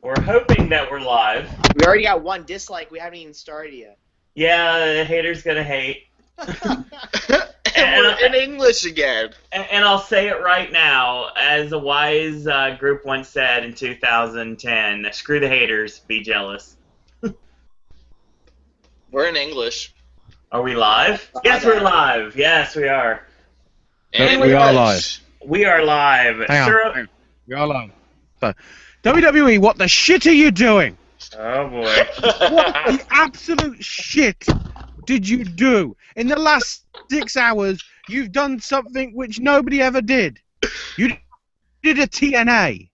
We're hoping that we're live. We already got one dislike. We haven't even started yet. Yeah, the haters gonna hate. And we're in English again. And I'll say it right now, as a wise group once said in 2010, screw the haters, be jealous. We're in English. Are we live? Yes, we're live. Yes, we are. And we are live. We are live. Hang on. We are live. So, WWE, what the shit are you doing? Oh, boy. What the absolute shit did you do? In the last 6 hours, you've done something which nobody ever did. You did a TNA.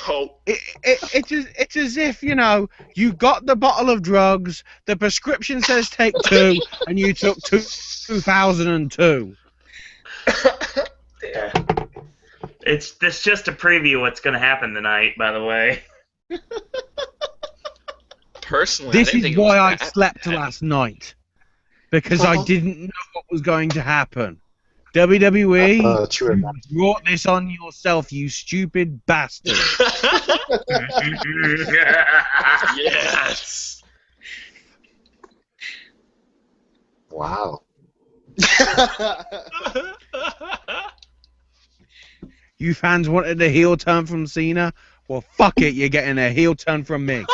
Oh. It's as if, you know, you got the bottle of drugs, the prescription says take 2, and you took 2002. Yeah. It's just a preview of what's going to happen tonight, by the way. Personally, This I didn't is think it was why I that slept bad. last night. Because I didn't know what was going to happen. WWE, you brought this on yourself, you stupid bastard. Yes. Wow. You fans wanted a heel turn from Cena? Well, fuck it, you're getting a heel turn from me.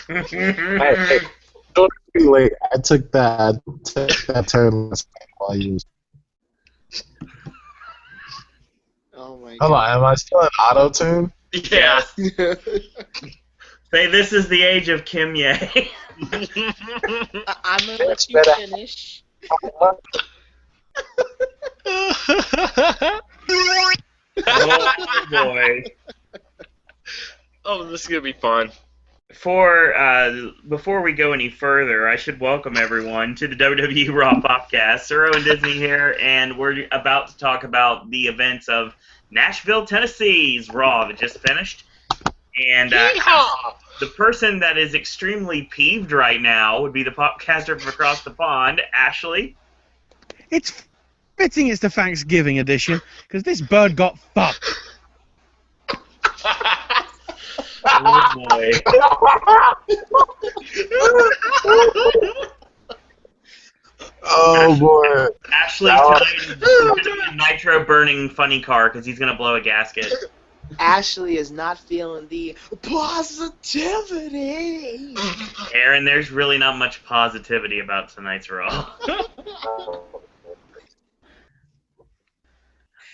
Hey, don't be late. I took that turn last night while you was. Oh my Hold on, am I still in auto tune? Yeah. Say, this is the age of Kim Ye. I'm gonna let you finish. Oh, boy. Oh, this is gonna be fun. Before we go any further, I should welcome everyone to the WWE Raw Popcast. Sir Owen Disney here, and we're about to talk about the events of Nashville, Tennessee's Raw that just finished. And the person that is extremely peeved right now would be the popcaster from across the pond, Ashley. It's fitting it's the Thanksgiving edition, because this bird got fucked. Oh, boy. Oh boy. Ashley tonight is going to be a nitro-burning funny car because he's going to blow a gasket. Ashley is not feeling the positivity. Aaron, there's really not much positivity about tonight's Raw.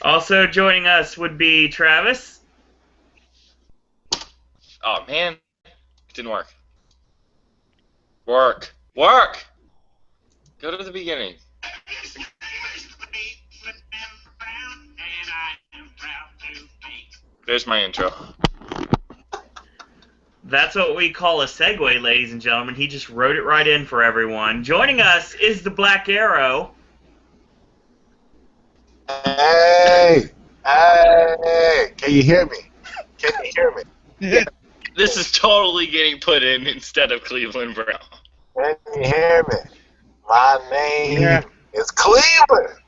Also joining us would be Travis. Oh man, it didn't work. Work. Go to the beginning. There's my intro. That's what we call a segue, ladies and gentlemen. He just wrote it right in for everyone. Joining us is the Black Arrow. Hey! Can you hear me? Yeah. This is totally getting put in instead of Cleveland Brown. Can you hear me? My name is Cleveland.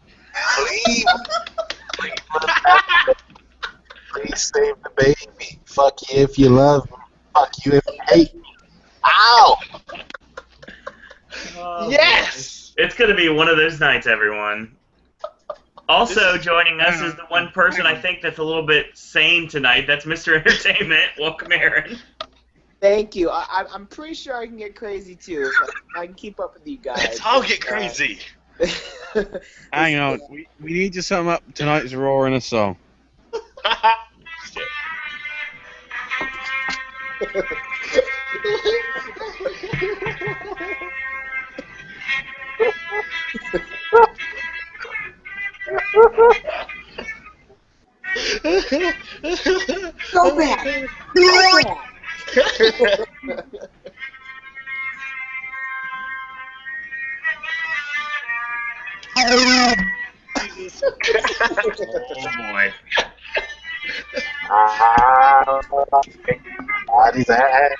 Please save the baby. Fuck you if you love me. Fuck you if you hate me. Ow! Yes! It's going to be one of those nights, everyone. Also joining us is the one person I think that's a little bit sane tonight. That's Mr. Entertainment. Welcome, Aaron. Thank you. I'm pretty sure I can get crazy too. If I can keep up with you guys. Let's all get crazy. Hang on, we need to sum up tonight's Raw in a song. Go back! Oh, boy. Body's ass.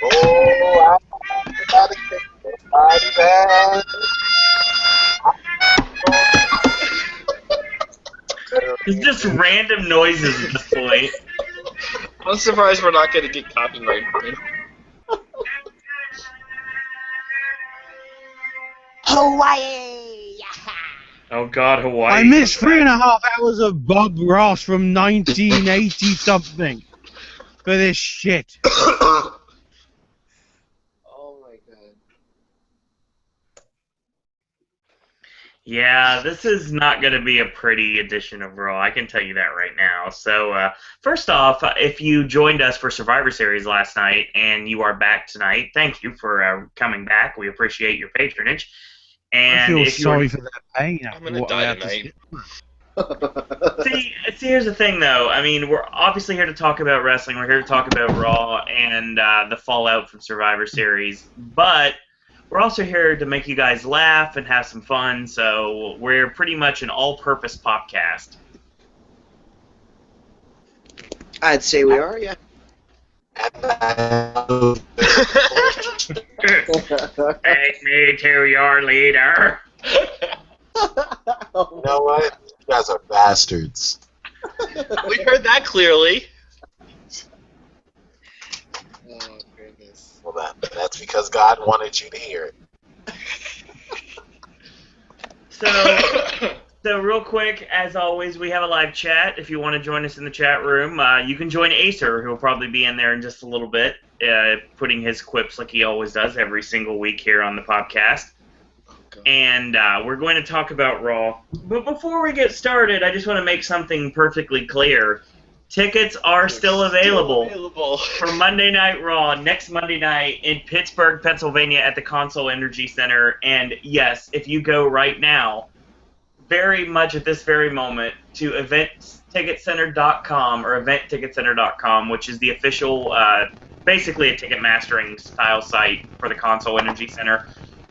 Oh, I'm about to kick body's ass. It's just random noises at this point. I'm surprised we're not going to get copyrighted. Hawaii! Oh God, Hawaii. I missed 3.5 hours of Bob Ross from 1980 something for this shit. Oh my god. Yeah, this is not going to be a pretty edition of Raw. I can tell you that right now. So, first off, if you joined us for Survivor Series last night and you are back tonight, thank you for coming back. We appreciate your patronage. And I feel if sorry for their pain. I'm going to die tonight. See, here's the thing, though. I mean, we're obviously here to talk about wrestling. We're here to talk about Raw and the fallout from Survivor Series. But we're also here to make you guys laugh and have some fun. So we're pretty much an all-purpose podcast. I'd say we are, yeah. Take me to your leader. You know what? You guys are bastards. We heard that clearly. Oh, goodness. Well, that's because God wanted you to hear it. So real quick, as always, we have a live chat. If you want to join us in the chat room, you can join Acer, who will probably be in there in just a little bit, putting his quips like he always does every single week here on the podcast. And we're going to talk about Raw. But before we get started, I just want to make something perfectly clear. Tickets are still available for Monday Night Raw next Monday night in Pittsburgh, Pennsylvania at the Console Energy Center. And yes, if you go right now, very much at this very moment, to eventticketcenter.com or eventticketcenter.com, which is the official, basically a ticket mastering style site for the Console Energy Center.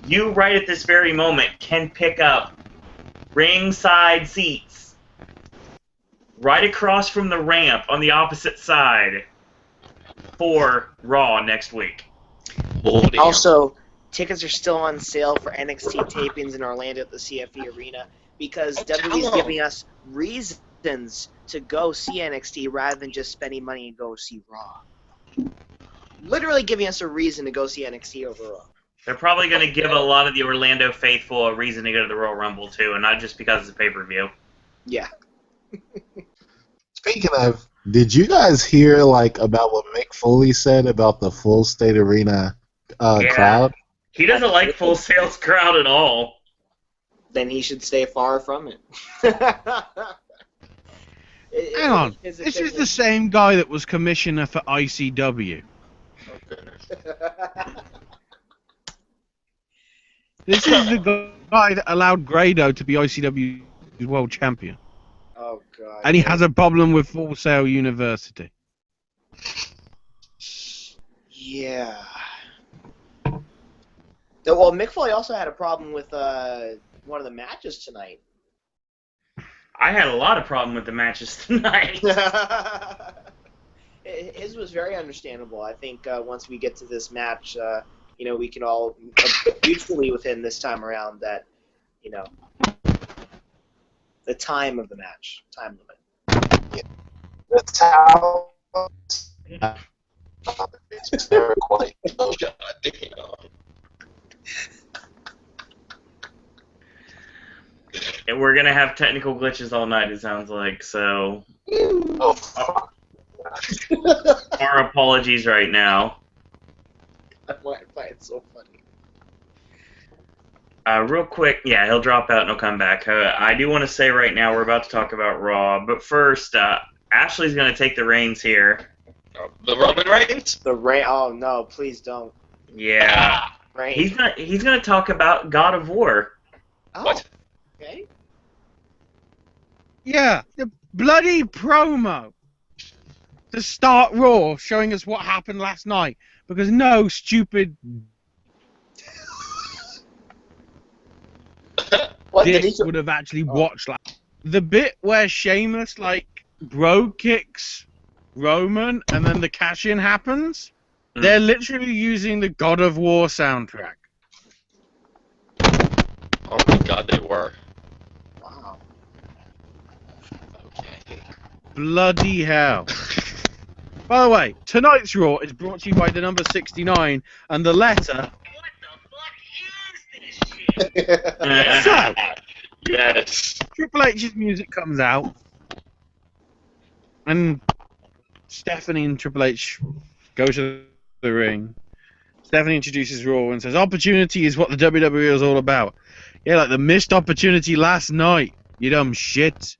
You, right at this very moment, can pick up ringside seats right across from the ramp on the opposite side for Raw next week. Also, tickets are still on sale for NXT tapings in Orlando at the CFE Arena because WWE is giving us reasons to go see NXT rather than just spending money and go see Raw. Literally giving us a reason to go see NXT over Raw. They're probably going to give a lot of the Orlando faithful a reason to go to the Royal Rumble, too, and not just because it's a pay-per-view. Yeah. Speaking of, did you guys hear about what Mick Foley said about the Full State Arena crowd? He doesn't like Full Sail's crowd at all. Then he should stay far from it. Hang on. This is the same guy that was commissioner for ICW. This is the guy that allowed Grado to be ICW's world champion. Oh, God. And he has a problem with Full Sail University. Yeah. Well, Mick Foley also had a problem with one of the matches tonight. I had a lot of problem with the matches tonight. His was very understandable. I think once we get to this match, we can all mutually within this time around that, the time of the match, time limit. Yeah. That's how it's very quite. God damn. And we're going to have technical glitches all night, it sounds like, so Oh, fuck. our apologies right now. I find it so funny. Real quick, yeah, he'll drop out and he'll come back. I do want to say right now we're about to talk about Raw, but first, Ashley's going to take the reins here. The Roman Reigns? Oh, no, please don't. Yeah. Reigns. He's gonna talk about God of War. Oh, What? okay. Yeah, the bloody promo to start Raw showing us what happened last night. Because no stupid What did dick he would have actually watched the bit where Sheamus bro kicks Roman and then the cash-in happens. They're literally using the God of War soundtrack. Oh my God, they were. Wow. Okay. Bloody hell. By the way, tonight's Raw is brought to you by the number 69 and the letter. What the fuck is this shit? So, Yes. Triple H's music comes out, and Stephanie and Triple H go to the ring. Stephanie introduces Raw and says, "Opportunity is what the WWE is all about." Yeah, like the missed opportunity last night, you dumb shit.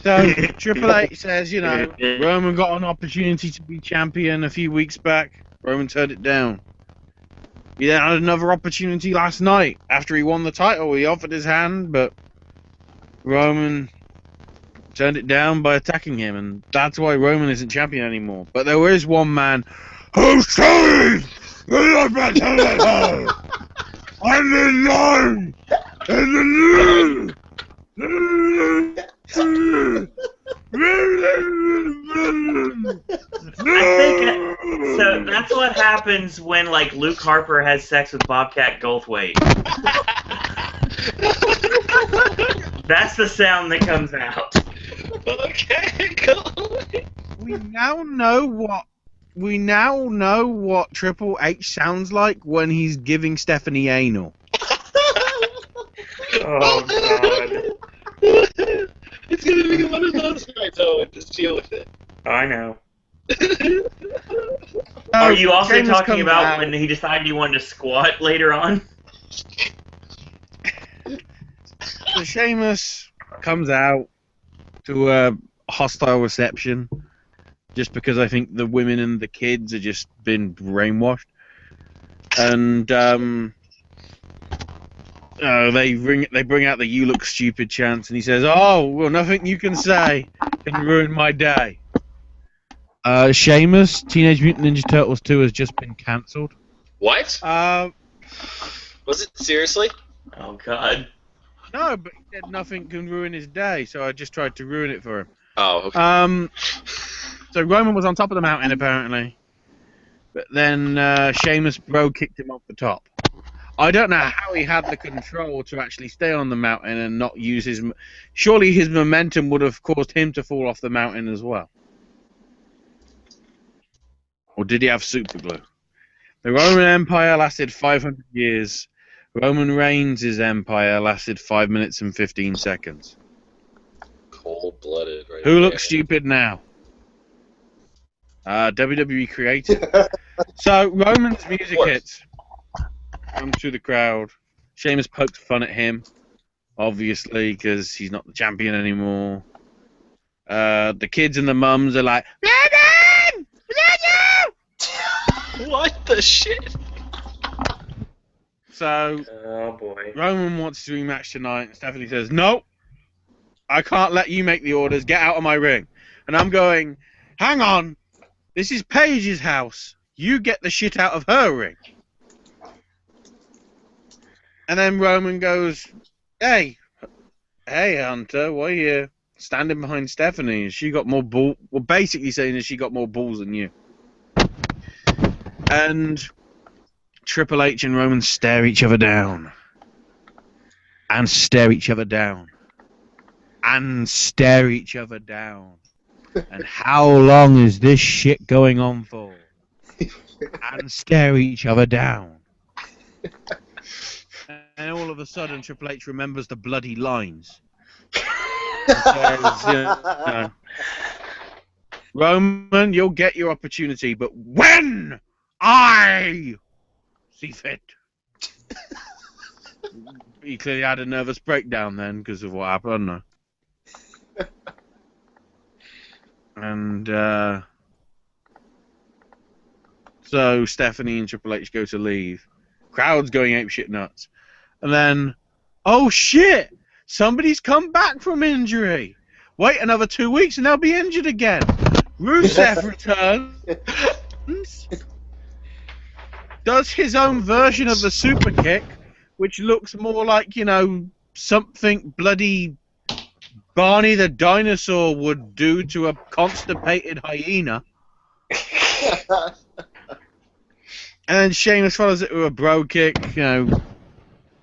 So Triple H says, you know, Roman got an opportunity to be champion a few weeks back. Roman turned it down. He then had another opportunity last night after he won the title. He offered his hand, but Roman turned it down by attacking him, and that's why Roman isn't champion anymore. But there is one man who says, I'm in line! I think so. That's what happens when like Luke Harper has sex with Bobcat Goldthwait. That's the sound that comes out. Okay, go. We now know what Triple H sounds like when he's giving Stephanie anal. Oh God. It's gonna be one of those nights, Owen. Just deal with it. I know. Are you also Sheamus talking comes about out. when he decided he wanted to squat later on? So Sheamus comes out to a hostile reception just because I think the women and the kids have just been brainwashed. And they bring out the "You look stupid" chants, and he says, "Oh, well, nothing you can say can ruin my day." Sheamus, Teenage Mutant Ninja Turtles 2 has just been cancelled. What? Was it seriously? Oh God. No, but he said nothing can ruin his day, so I just tried to ruin it for him. Oh, okay. So Roman was on top of the mountain, apparently. But then Sheamus bro kicked him off the top. I don't know how he had the control to actually stay on the mountain and not use his... Surely his momentum would have caused him to fall off the mountain as well. Or did he have super glue? The Roman Empire lasted 500 years. Roman Reigns' empire lasted 5 minutes and 15 seconds. Cold-blooded, right? Who looks stupid now? WWE created. So Roman's music hits. Comes through the crowd. Sheamus pokes fun at him, obviously, because he's not the champion anymore. The kids and the mums are like, Roman! What the shit? So Oh boy. Roman wants to rematch tonight, and Stephanie says, "No, I can't let you make the orders. Get out of my ring." And I'm going, "Hang on, this is Paige's house. You get the shit out of her ring." And then Roman goes, Hey, Hunter, why are you standing behind Stephanie? She got more balls. Well, basically saying that she got more balls than you. And Triple H and Roman stare each other down. And stare each other down. And stare each other down. And how long is this shit going on for? And stare each other down. And all of a sudden, Triple H remembers the bloody lines. Says, Roman, you'll get your opportunity, but when I see fit. He clearly had a nervous breakdown then because of what happened. I don't know. And so Stephanie and Triple H go to leave. Crowd's going apeshit nuts. And then, oh shit! Somebody's come back from injury. Wait another 2 weeks and they'll be injured again. Rusev returns. Does his own version of the super kick, which looks more like, you know, something bloody Barney the dinosaur would do to a constipated hyena. And then Sheamus follows it with a bro kick, you know.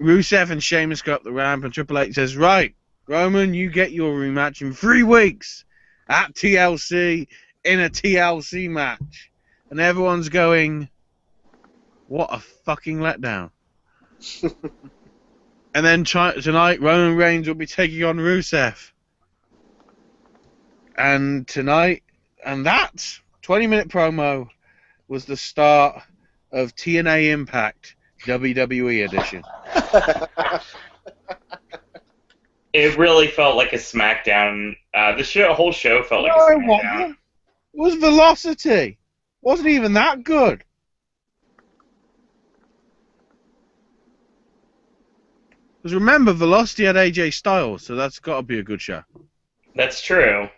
Rusev and Sheamus go up the ramp, and Triple H says, "Right, Roman, you get your rematch in 3 weeks at TLC in a TLC match, and everyone's going, "What a fucking letdown!" And then tonight, Roman Reigns will be taking on Rusev. And tonight, and that 20-minute promo was the start of TNA Impact WWE edition. It really felt like a SmackDown. The whole show felt like a SmackDown. It was Velocity. Wasn't even that good. Because remember, Velocity had AJ Styles, so that's got to be a good show. That's true.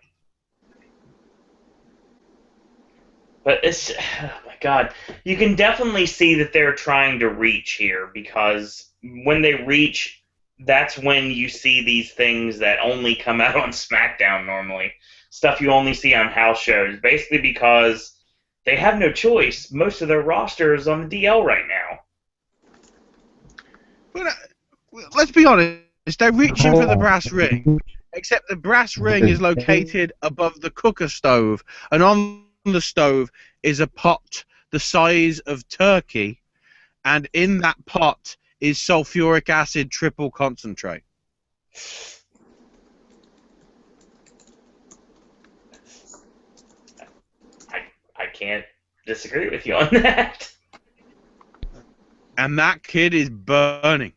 But it's, oh my God, you can definitely see that they're trying to reach here, because when they reach, that's when you see these things that only come out on SmackDown normally. Stuff you only see on house shows, basically because they have no choice. Most of their roster is on the DL right now. But let's be honest, they're reaching for the brass ring, except the brass ring is located above the cooker stove, and on the stove is a pot the size of turkey, and in that pot is sulfuric acid triple concentrate. I can't disagree with you on that. And that kid is burning,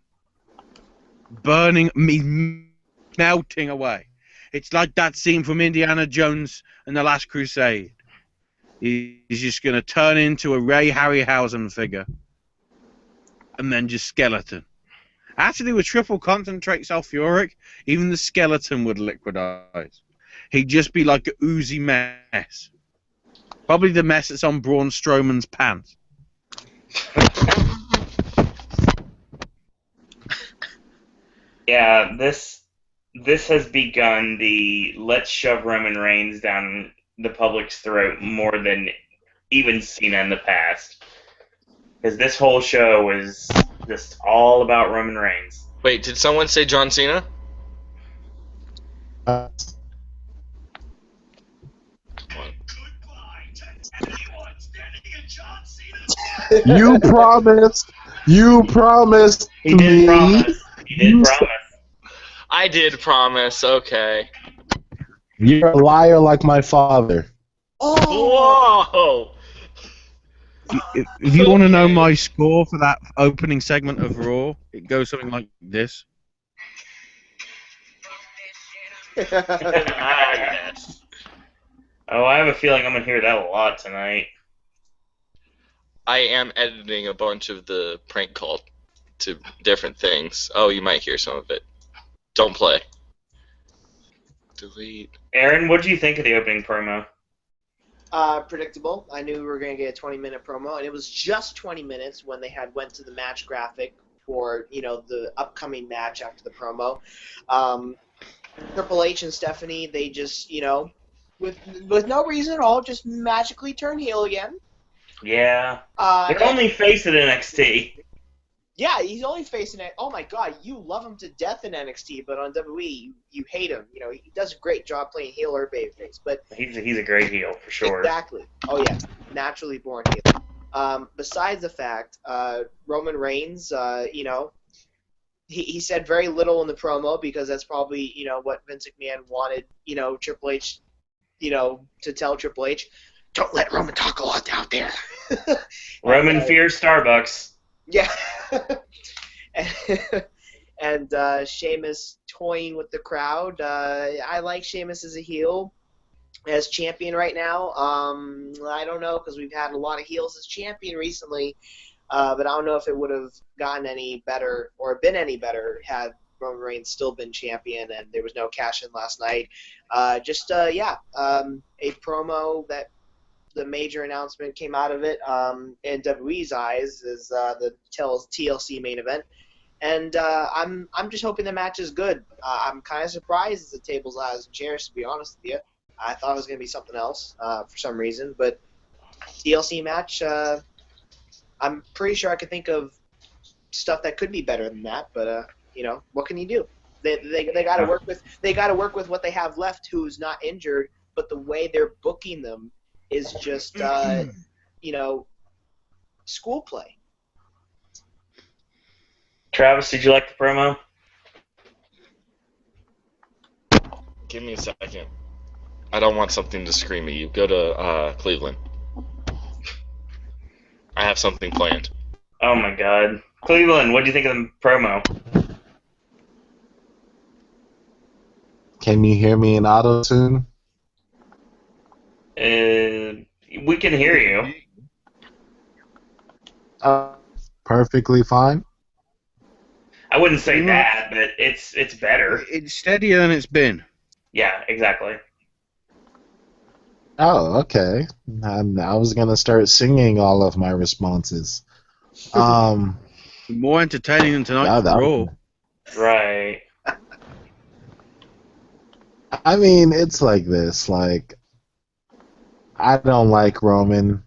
melting away. It's like that scene from Indiana Jones and the Last Crusade. He's just going to turn into a Ray Harryhausen figure and then just skeleton. Actually, with triple concentrate sulfuric, even the skeleton would liquidize. He'd just be like an oozy mess. Probably the mess that's on Braun Strowman's pants. Yeah, this has begun the let's shove Roman Reigns down the public's throat more than even Cena in the past. Because this whole show was just all about Roman Reigns. Wait, did someone say John Cena? You promised. You promised He did me. promise. He did promise. I did promise, okay. You're a liar like my father. Whoa! If you want to know my score for that opening segment of Raw, it goes something like this. Yes. Oh, I have a feeling I'm going to hear that a lot tonight. I am editing a bunch of the prank call to different things. Oh, you might hear some of it. Don't play. Delete. Aaron, what do you think of the opening promo? Predictable. I knew we were going to get a 20-minute promo, and it was just 20 minutes when they went to the match graphic for, the upcoming match after the promo. Triple H and Stephanie, they just, with no reason at all, just magically turn heel again. Yeah. They're only facing NXT. Yeah, he's only facing it. Oh my God, you love him to death in NXT, but on WWE, you hate him. He does a great job playing heel or babyface, but He's a great heel for sure. Exactly. Oh yeah, naturally born heel. Besides the fact, Roman Reigns, he said very little in the promo because that's probably what Vince McMahon wanted. Triple H, to tell Triple H, don't let Roman talk a lot out there. Roman fears Starbucks. Yeah. and Sheamus toying with the crowd. I like Sheamus as a heel, as champion right now. I don't know, because we've had a lot of heels as champion recently, but I don't know if it would have gotten any better or been any better had Roman Reigns still been champion and there was no cash-in last night. A promo that the major announcement came out of it in WWE's eyes is the TLC main event, and I'm just hoping the match is good. I'm kind of surprised it's the tables, ladders, and chairs, to be honest with you. I thought it was going to be something else for some reason, but TLC match, I'm pretty sure I could think of stuff that could be better than that, but what can you do? They got to work with what they have left, who's not injured, but the way they're booking them is just, school play. Travis, did you like the promo? Give me a second. I don't want something to scream at you. Go to Cleveland. I have something planned. Oh my God, Cleveland, what do you think of the promo? Can you hear me in auto tune? We can hear you. Perfectly fine. I wouldn't say that, but it's better. It's steadier than it's been. Yeah, exactly. Oh, okay. I was gonna start singing all of my responses. More entertaining than tonight's Raw. Right. I mean, it's like this. Like, I don't like Roman.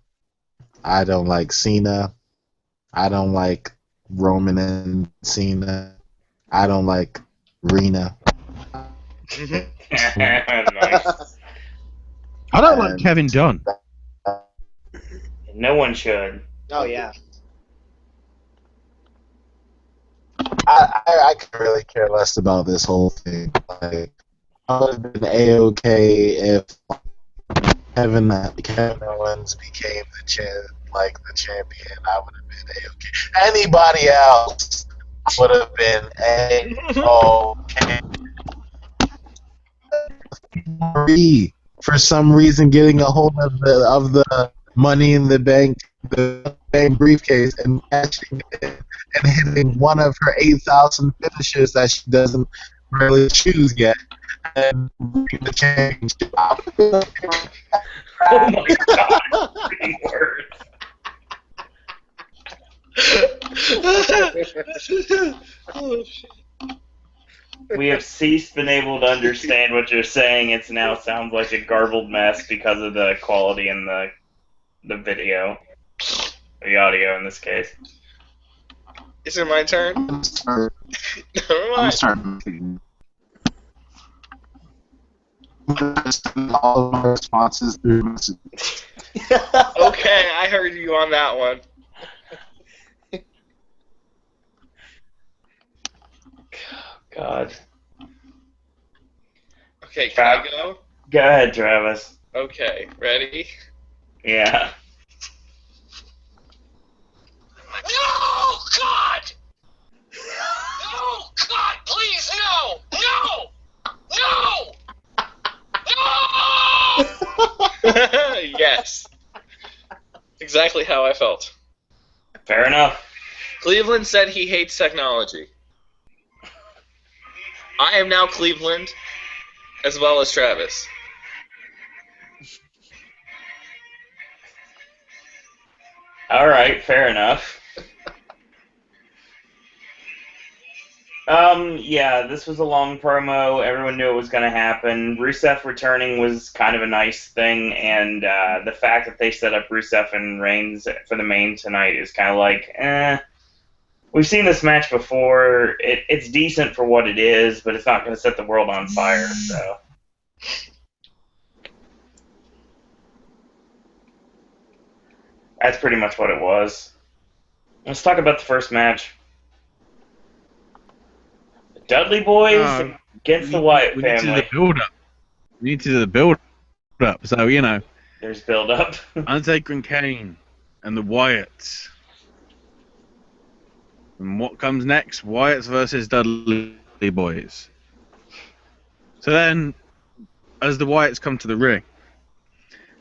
I don't like Cena. I don't like Roman and Cena. I don't like Rena. Nice. I don't like Kevin Dunn. No one should. Oh, yeah. I could really care less about this whole thing. Like, I would have been A-okay if Kevin Owens became the champion. I would have been A-okay. Anybody else would have been A-okay. For some reason, getting a hold of the Money in the Bank briefcase and cashing it and hitting one of her 8,000 finishes that she doesn't really choose yet and the championship. Oh my God, freaking words. Oh, shit. We have ceased being able to understand what you're saying. It now sounds like a garbled mess because of the quality in the video. The audio in this case. Is it my turn? Never mind. All of my responses through messages. Okay, I heard you on that one. God. Okay, can I go? Go ahead, Travis. Okay, ready? Yeah. No, God! No, God, please, no! No! No! Yes. Exactly how I felt. Fair enough. Cleveland said he hates technology. I am now Cleveland, as well as Travis. All right, fair enough. Yeah, this was a long promo. Everyone knew it was going to happen. Rusev returning was kind of a nice thing, and the fact that they set up Rusev and Reigns for the main tonight is kind of like, we've seen this match before. It's decent for what it is, but it's not going to set the world on fire, so. That's pretty much what it was. Let's talk about the first match. The Dudley boys against the Wyatt family. We need to do the build-up. We need to do the build-up. So, you know. There's build-up. Undertaker and Kane and the Wyatts. And what comes next? Wyatts versus Dudley boys. So then, as the Wyatts come to the ring,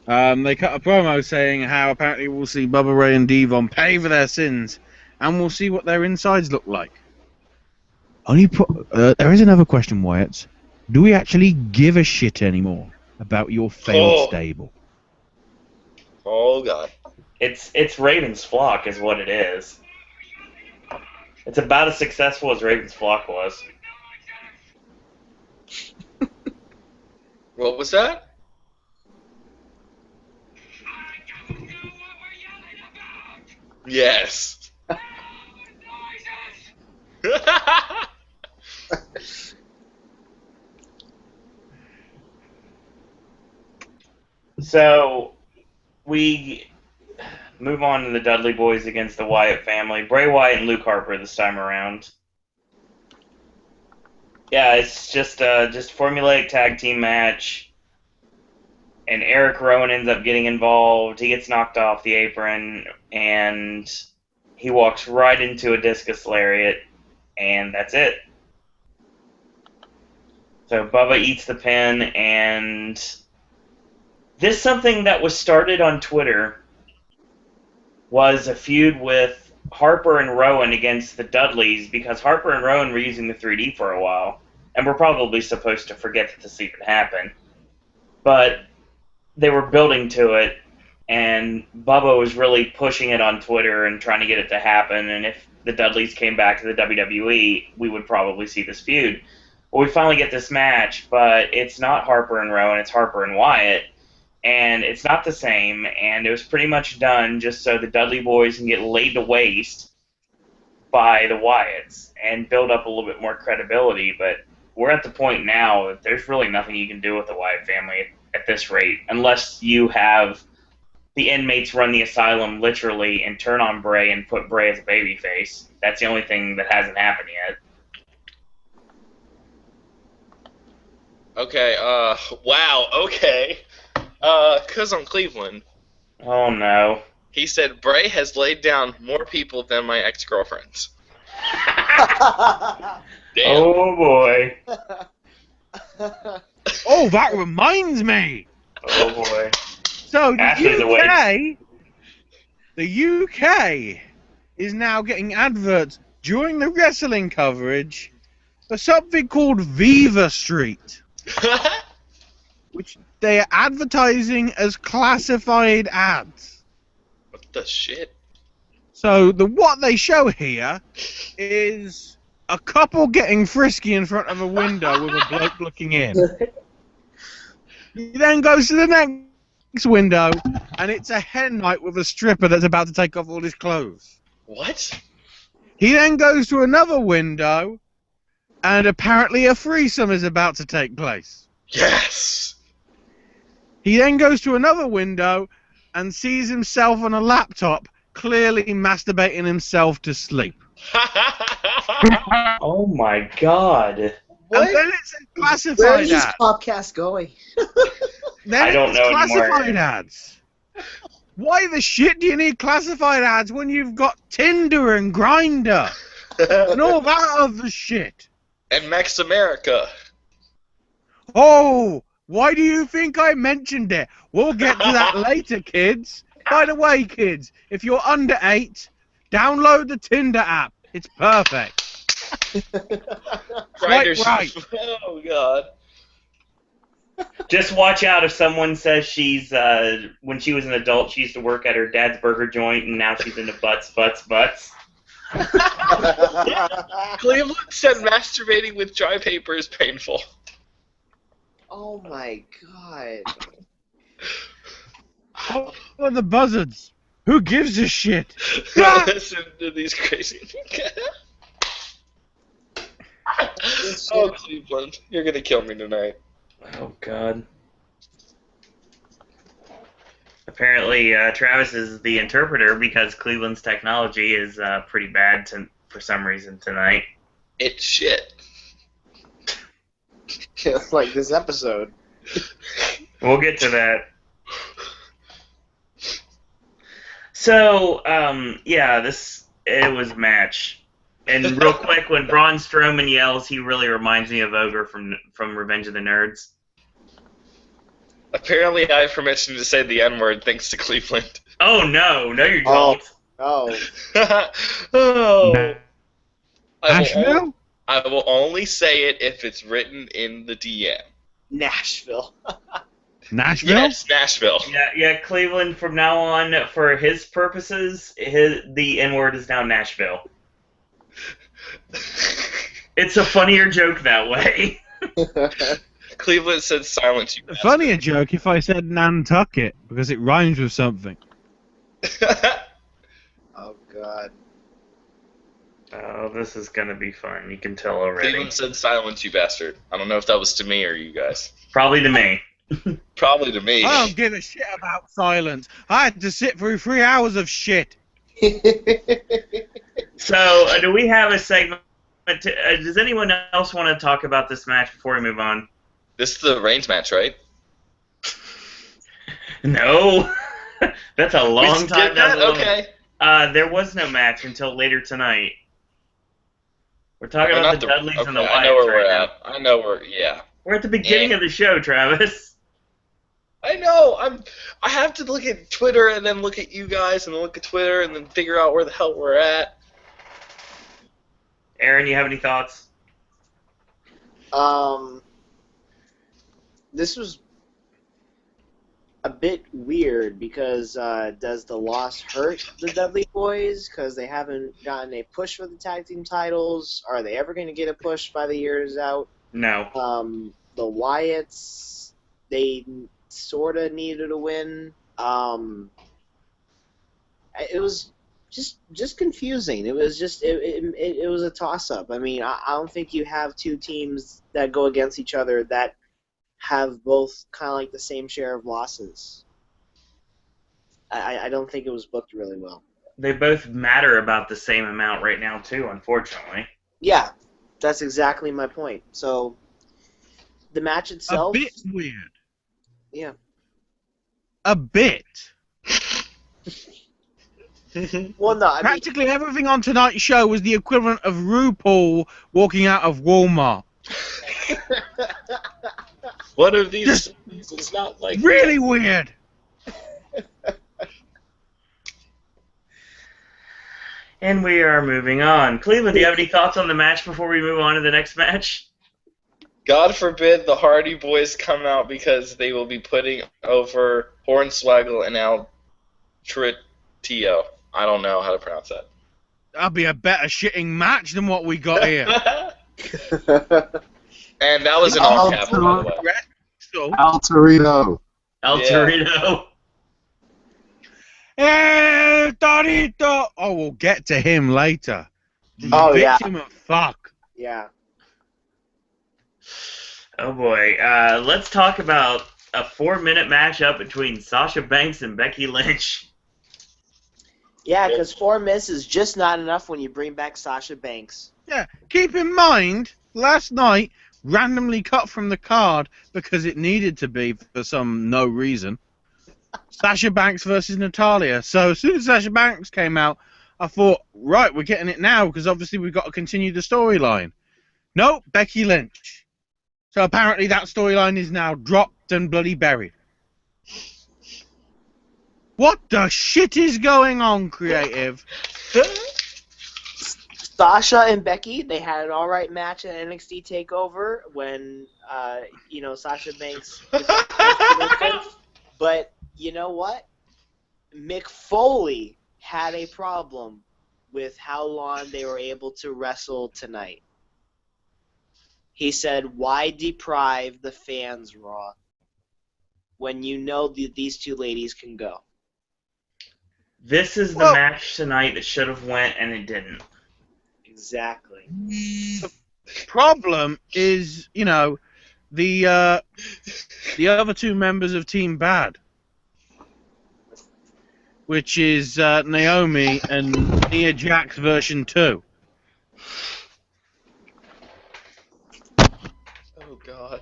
they cut a promo saying how apparently we'll see Bubba Ray and Devon pay for their sins, and we'll see what their insides look like. There is another question, Wyatt. Do we actually give a shit anymore about your failed stable? Oh God! It's Raven's flock, is what it is. It's about as successful as Raven's flock was. What was that? Yes. So, we move on to the Dudley Boys against the Wyatt family. Bray Wyatt and Luke Harper this time around. Yeah, it's just a formulaic tag team match, and Eric Rowan ends up getting involved. He gets knocked off the apron, and he walks right into a discus lariat, and that's it. So Bubba eats the pin, and this is something that was started on Twitter was a feud with Harper and Rowan against the Dudleys, because Harper and Rowan were using the 3D for a while, and we're probably supposed to forget that this even happened. But they were building to it, and Bubba was really pushing it on Twitter and trying to get it to happen, and if the Dudleys came back to the WWE, we would probably see this feud. Well, we finally get this match, but it's not Harper and Rowan, it's Harper and Wyatt, and it's not the same, and it was pretty much done just so the Dudley Boys can get laid to waste by the Wyatts and build up a little bit more credibility, but we're at the point now that there's really nothing you can do with the Wyatt family at this rate, unless you have the inmates run the asylum literally and turn on Bray and put Bray as a babyface. That's the only thing that hasn't happened yet. Okay, wow, okay. Cuz on Cleveland. Oh, no. He said, Bray has laid down more people than my ex-girlfriends. Damn. Oh, boy. Oh, that reminds me. Oh, boy. So Ashley's the UK is now getting adverts during the wrestling coverage for something called Viva Street, which they are advertising as classified ads. What the shit? So what they show here is a couple getting frisky in front of a window with a bloke looking in. He then goes to the next window, and it's a hen night with a stripper that's about to take off all his clothes. What? He then goes to another window, and apparently a threesome is about to take place. Yes! He then goes to another window and sees himself on a laptop, clearly masturbating himself to sleep. Oh, my God. What? And then it's a classified Where is this ad. podcast going? Then I don't it's know anymore. classified ads. Why the shit do you need classified ads when you've got Tinder and Grindr and all that other shit? And MexAmerica. Oh, why do you think I mentioned it? We'll get to that later, kids. By the way, kids, if you're under 8, download the Tinder app. It's perfect. Grinders. Right. Oh, God. Just watch out if someone says she's, when she was an adult, she used to work at her dad's burger joint, and now she's into butts. Cleveland said masturbating with dry paper is painful. Oh my god. What are the buzzards? Who gives a shit? Listen to these crazy. Oh, Cleveland, you're gonna kill me tonight. Oh, God. Apparently, Travis is the interpreter because Cleveland's technology is pretty bad for some reason tonight. It's shit. Just like this episode. We'll get to that. So, yeah, it was a match. And real quick, when Braun Strowman yells, he really reminds me of Ogre from Revenge of the Nerds. Apparently, I have permission to say the N-word thanks to Cleveland. Oh, no, you don't. Oh. Oh. Nashville? I will only say it if it's written in the DM. Nashville. Nashville? Yes, Nashville. Yeah, Cleveland, from now on, for his purposes, the N-word is now Nashville. It's a funnier joke that way. Cleveland said silence, you A funnier joke if I said Nantucket, because it rhymes with something. Oh god. Oh, this is gonna be fun. You can tell already. Cleveland said silence, you bastard. I don't know if that was to me or you guys. Probably to me. Probably to me. I don't give a shit about silence. I had to sit through 3 hours of shit. So, do we have a segment? Does anyone else want to talk about this match before we move on? This is the Reigns match, right? No. That's a long We time skipped down that? the line. Okay. There was no match until later tonight. We're talking Oh, about not the Dudleyz and the I know Wyatts where we're right now. at. I know where. Yeah. We're at the beginning of the show, Travis. I know. I have to look at Twitter and then look at you guys and then look at Twitter and then figure out where the hell we're at. Aaron, you have any thoughts? This was a bit weird because does the loss hurt the Dudley boys because they haven't gotten a push for the tag team titles? Are they ever going to get a push by the year's out? No. The Wyatts, they sort of needed a win. It was just confusing. It was just it was a toss up. I mean, I don't think you have two teams that go against each other that have both kind of like the same share of losses. I don't think it was booked really well. They both matter about the same amount right now, too, unfortunately. Yeah, that's exactly my point. So, the match itself... A bit weird. Yeah. A bit. Well, no, I mean... Practically everything on tonight's show was the equivalent of RuPaul walking out of Walmart. What are these? It's not like really weird. And we are moving on. Cleveland, do you have any thoughts on the match before we move on to the next match? God forbid the Hardy Boys come out because they will be putting over Hornswoggle and Al Trio. I don't know how to pronounce that. That'll be a better shitting match than what we got here. And that was an all cap, by the way. El Torito. El Torito. El Torito. Oh, we'll get to him later. Oh, yeah. Victim of fuck. Yeah. Oh, boy. Let's talk about a 4-minute matchup between Sasha Banks and Becky Lynch. Yeah, because 4 minutes is just not enough when you bring back Sasha Banks. Yeah, keep in mind, last night, randomly cut from the card because it needed to be for some no reason. Sasha Banks versus Natalya. So as soon as Sasha Banks came out, I thought, right, we're getting it now because obviously we've got to continue the storyline. Nope, Becky Lynch. So apparently that storyline is now dropped and bloody buried. What the shit is going on, creative? Sasha and Becky, they had an alright match at NXT TakeOver when, Sasha Banks... But, you know what? Mick Foley had a problem with how long they were able to wrestle tonight. He said, why deprive the fans, Raw, when you know that these two ladies can go? This is the match tonight that should have went, and it didn't. Exactly. The problem is, the other two members of Team Bad, which is Naomi and Nia Jax version 2. Oh, God.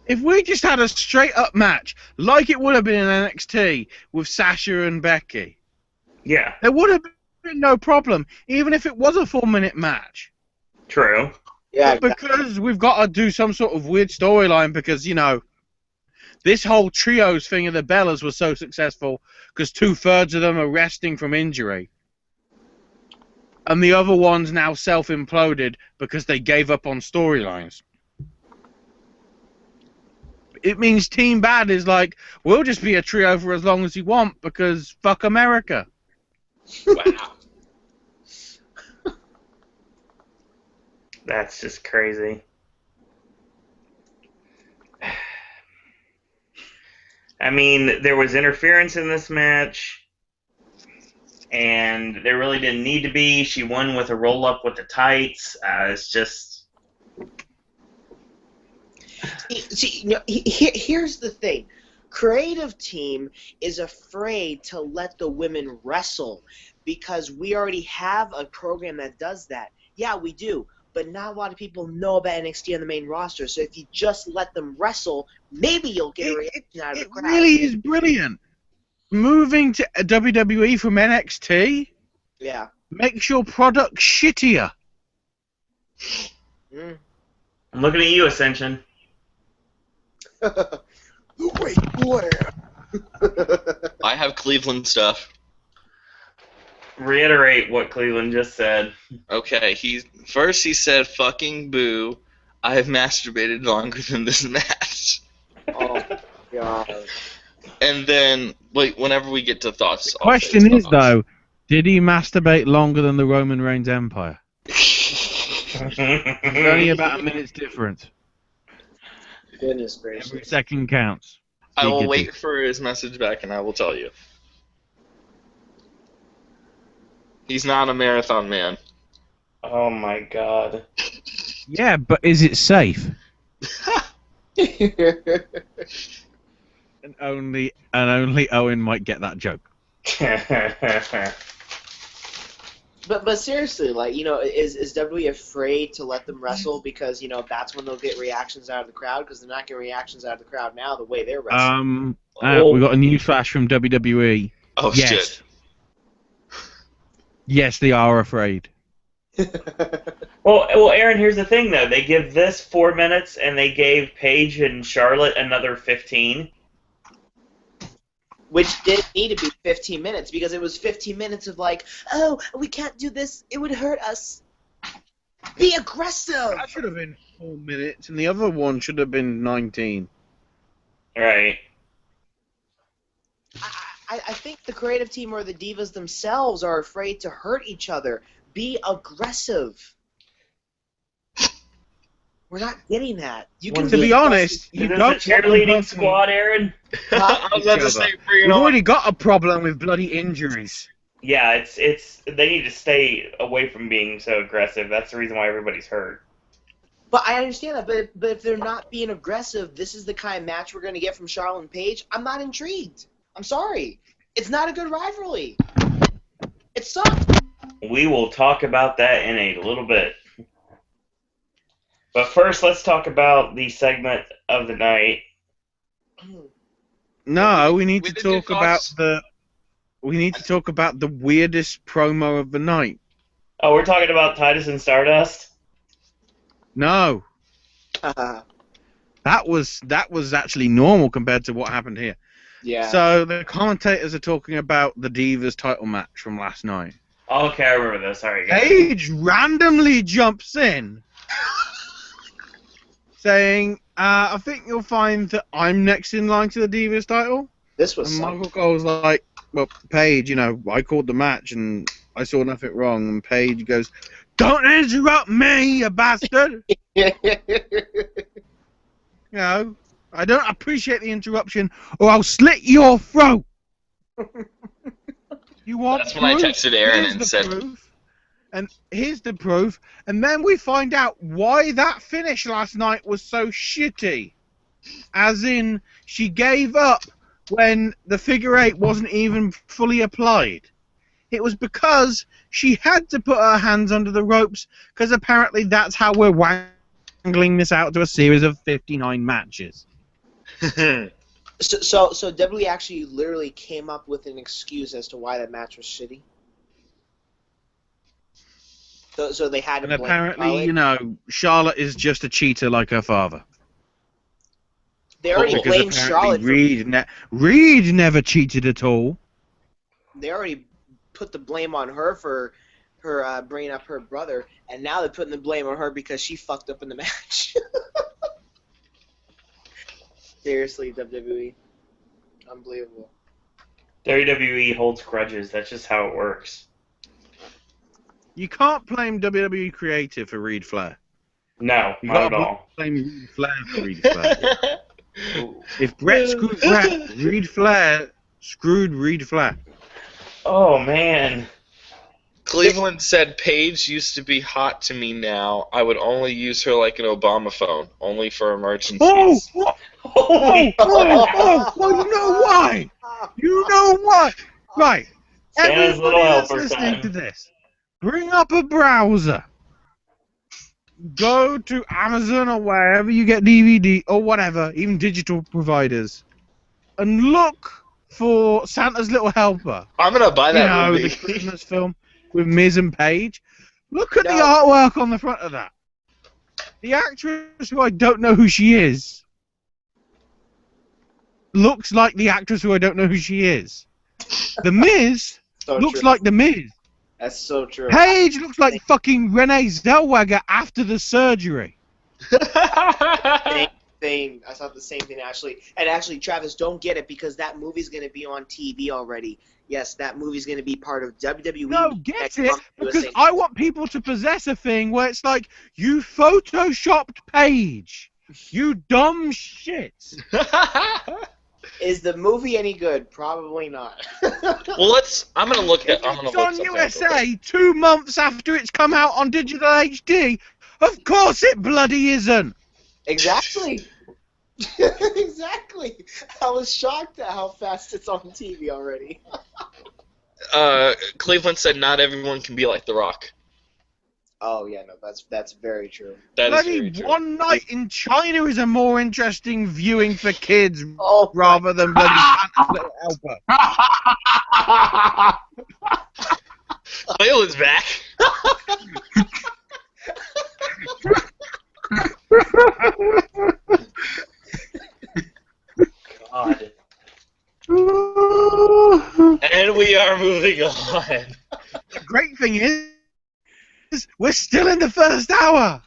If we just had a straight-up match, like it would have been in NXT with Sasha and Becky, yeah, there would have been no problem, even if it was a 4-minute match. True. Yeah, But because we've got to do some sort of weird storyline because, this whole trios thing of the Bellas was so successful because 2/3 of them are resting from injury. And the other one's now self-imploded because they gave up on storylines. It means Team Bad is like, we'll just be a trio for as long as you want because fuck America. Wow. That's just crazy. I mean, there was interference in this match, and there really didn't need to be. She won with a roll-up with the tights. It's just... Here's the thing. Creative team is afraid to let the women wrestle because we already have a program that does that. Yeah, we do. But not a lot of people know about NXT on the main roster. So if you just let them wrestle, maybe you'll get a reaction out of the crowd. It really is brilliant. Moving to WWE from NXT makes your product shittier. Mm. I'm looking at you, Ascension. The Great Warrior. I have Cleveland stuff. Reiterate what Cleveland just said. Okay, he said, "Fucking boo! I have masturbated longer than this match." Oh God. And then, whenever we get to thoughts, The question is, though, did he masturbate longer than the Roman Reigns Empire? It's only about a minute's difference. Goodness gracious. Every second counts. I will wait for his message back, and I will tell you. He's not a marathon man. Oh my God. Yeah, but is it safe? And only Owen might get that joke. But seriously, is WWE afraid to let them wrestle because that's when they'll get reactions out of the crowd because they're not getting reactions out of the crowd now the way they're wrestling. We got a news flash from WWE. Oh shit. Yes, they are afraid. Well, Aaron, here's the thing though. They give this 4 minutes, and they gave Paige and Charlotte another 15. Which didn't need to be 15 minutes because it was 15 minutes of oh, we can't do this. It would hurt us. Be aggressive. That should have been 4 minutes, and the other one should have been 19. Right. I think the creative team or the Divas themselves are afraid to hurt each other. Be aggressive. We're not getting that. You can to be honest, you Is don't this a cheerleading squad, Aaron? I was about to say, bring it We've on. already got a problem with bloody injuries. Yeah, it's they need to stay away from being so aggressive. That's the reason why everybody's hurt. But I understand that. But if they're not being aggressive, this is the kind of match we're going to get from Charlotte and Paige. I'm not intrigued. I'm sorry. It's not a good rivalry. It sucks. We will talk about that in a little bit. But first, let's talk about the segment of the night. No, we need to did your talk about thoughts? the weirdest promo of the night. Oh, we're talking about Titus and Stardust? No, that was actually normal compared to what happened here. Yeah. So the commentators are talking about the Divas title match from last night. Okay, I remember this. Sorry, guys. Paige randomly jumps in, saying, I think you'll find that I'm next in line to the Divas title. This was And something. Michael Cole's like, well, Paige, I called the match and I saw nothing wrong. And Paige goes, don't interrupt me, you bastard. I don't appreciate the interruption or I'll slit your throat. You want That's when I proof? texted Aaron Here's and the said, proof. And here's the proof. And then we find out why that finish last night was so shitty. As in, she gave up when the figure eight wasn't even fully applied. It was because she had to put her hands under the ropes, because apparently that's how we're wangling this out to a series of 59 matches. So WWE actually literally came up with an excuse as to why that match was shitty. So they had to And blame apparently, Charlotte. Charlotte is just a cheater like her father. They already Because blamed apparently Charlotte. Reed never cheated at all. They already put the blame on her for her bringing up her brother, and now they're putting the blame on her because she fucked up in the match. Seriously, WWE. Unbelievable. WWE holds grudges. That's just how it works. You can't blame WWE Creative for Reed Flair. No, You not at gotta all. blame Reed Flair for Reed Flair. If Brett screwed Brett, Reed Flair screwed Reed Flair. Oh, man. Cleveland said Paige used to be hot to me now. I would only use her like an Obama phone, only for emergencies. Holy Well, you know why? You know why? Right. Santa's little Everybody that's helper listening time. to this, bring up a browser. Go to Amazon or wherever you get DVD or whatever, even digital providers, and look for Santa's Little Helper. I'm gonna buy You that know, movie. the Christmas film with Miz and Paige. Look at the No. artwork on the front of that. The actress, who I don't know who she is, looks like the actress who I don't know who she is. The Miz So looks true. like the Miz. That's so true. Paige looks like fucking Renee Zellweger after the surgery. Same thing. I thought the same thing, actually. And actually, Travis, don't get it because that movie's going to be on TV already. Yes, that movie's going to be part of WWE. No, get next it? month, Because USA. I want people to possess a thing where it's like, you photoshopped Paige. You dumb shit. Is the movie any good? Probably not. Well, I'm gonna look at. I'm gonna It's look on something up real USA quick. 2 months after it's come out on digital HD. Of course it bloody isn't. Exactly. Exactly. I was shocked at how fast it's on TV already. Cleveland said not everyone can be like The Rock. Oh yeah, no, that's very true. That is Bloody very true. One Night in China is a more interesting viewing for kids Oh, rather than bloody Santa's Little Helper. Cleveland's back. God. And we are moving on. The great thing is, we're still in the first hour.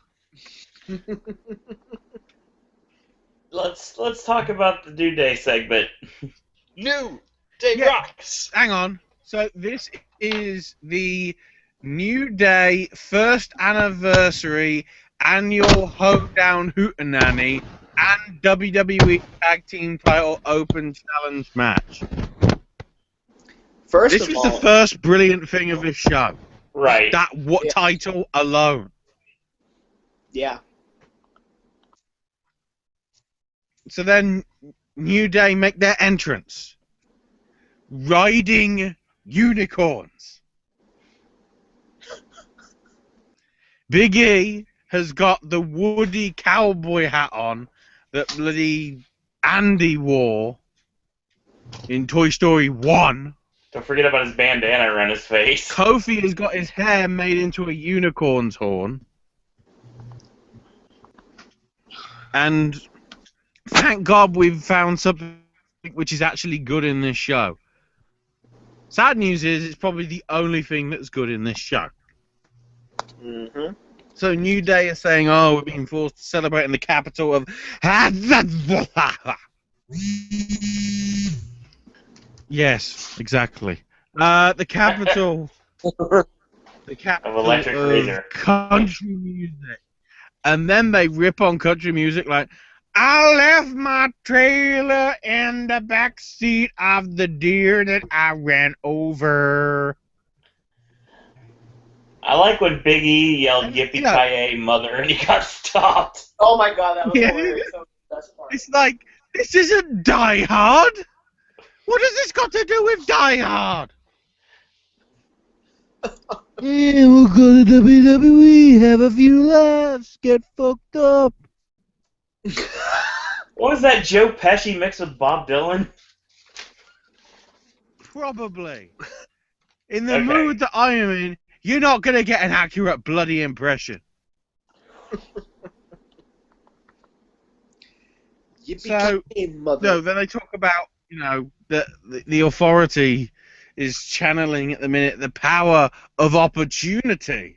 Let's talk about the New Day segment. New Day Yeah. Rocks. Hang on. So this is the New Day first anniversary annual Hoedown Hootenanny and WWE Tag Team Title Open Challenge match. First This of was all, the first brilliant thing of this show. Right. That Yeah. title alone. yeah. So then New Day make their entrance, riding unicorns. Big E has got the Woody cowboy hat on that bloody Andy wore in Toy Story 1. Don't forget about his bandana around his face. Kofi has got his hair made into a unicorn's horn. And thank God we've found something which is actually good in this show. Sad news is it's probably the only thing that's good in this show. Mm-hmm. So New Day are saying, oh, we're being forced to celebrate in the capital of... Yes, exactly. The capital... the capital Of Electric Razor. country music. And then they rip on country music like, I left my trailer in the back seat of the deer that I ran over. I like when Big E yelled And, "Yippee you know- ki mother" and he got stopped. Oh my God, that was Yeah. hilarious. That was the best part. It's like, this isn't Die Hard. What has this got to do with Die Hard? Yeah, we'll go to WWE, have a few laughs, get fucked up. What was that, Joe Pesci mixed with Bob Dylan? Probably. In the Okay. mood that I am in, you're not going to get an accurate bloody impression. So, mother. No, then they talk about, that the authority is channeling at the minute the power of opportunity.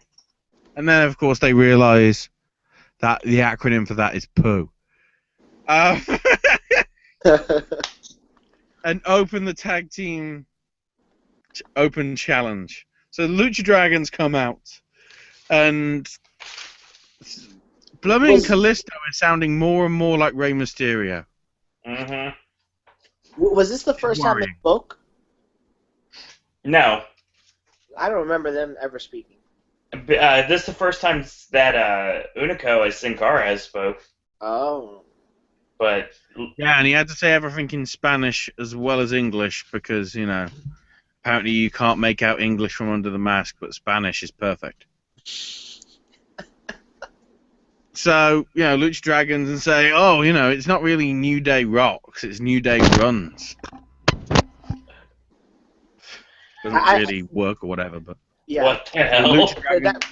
And then, of course, they realise that the acronym for that is POO. And open the tag team open challenge. So the Lucha Dragons come out, and blooming Kalisto is sounding more and more like Rey Mysterio. Mm-hmm. Was this the first time they Worrying. spoke? No. I don't remember them ever speaking. This is the first time that Unico as Sin Cara has spoke. Oh. But Yeah, and he had to say everything in Spanish as well as English because, apparently you can't make out English from under the mask, but Spanish is perfect. So, Lucha Dragons and say, oh, it's not really New Day rocks, it's New Day runs. Doesn't really work or whatever, but... Yeah. What the hell?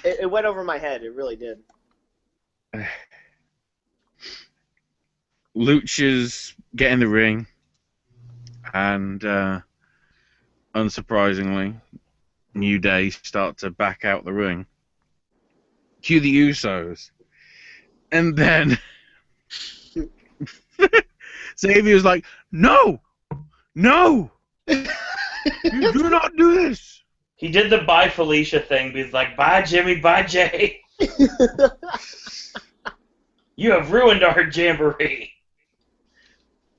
It went over my head, it really did. Luchas get in the ring, and unsurprisingly, New Day start to back out the ring. Cue the Usos. And then Xavier's like, no! You do not do this! He did the bye Felicia thing, but he's like, bye Jimmy, bye Jay. You have ruined our jamboree.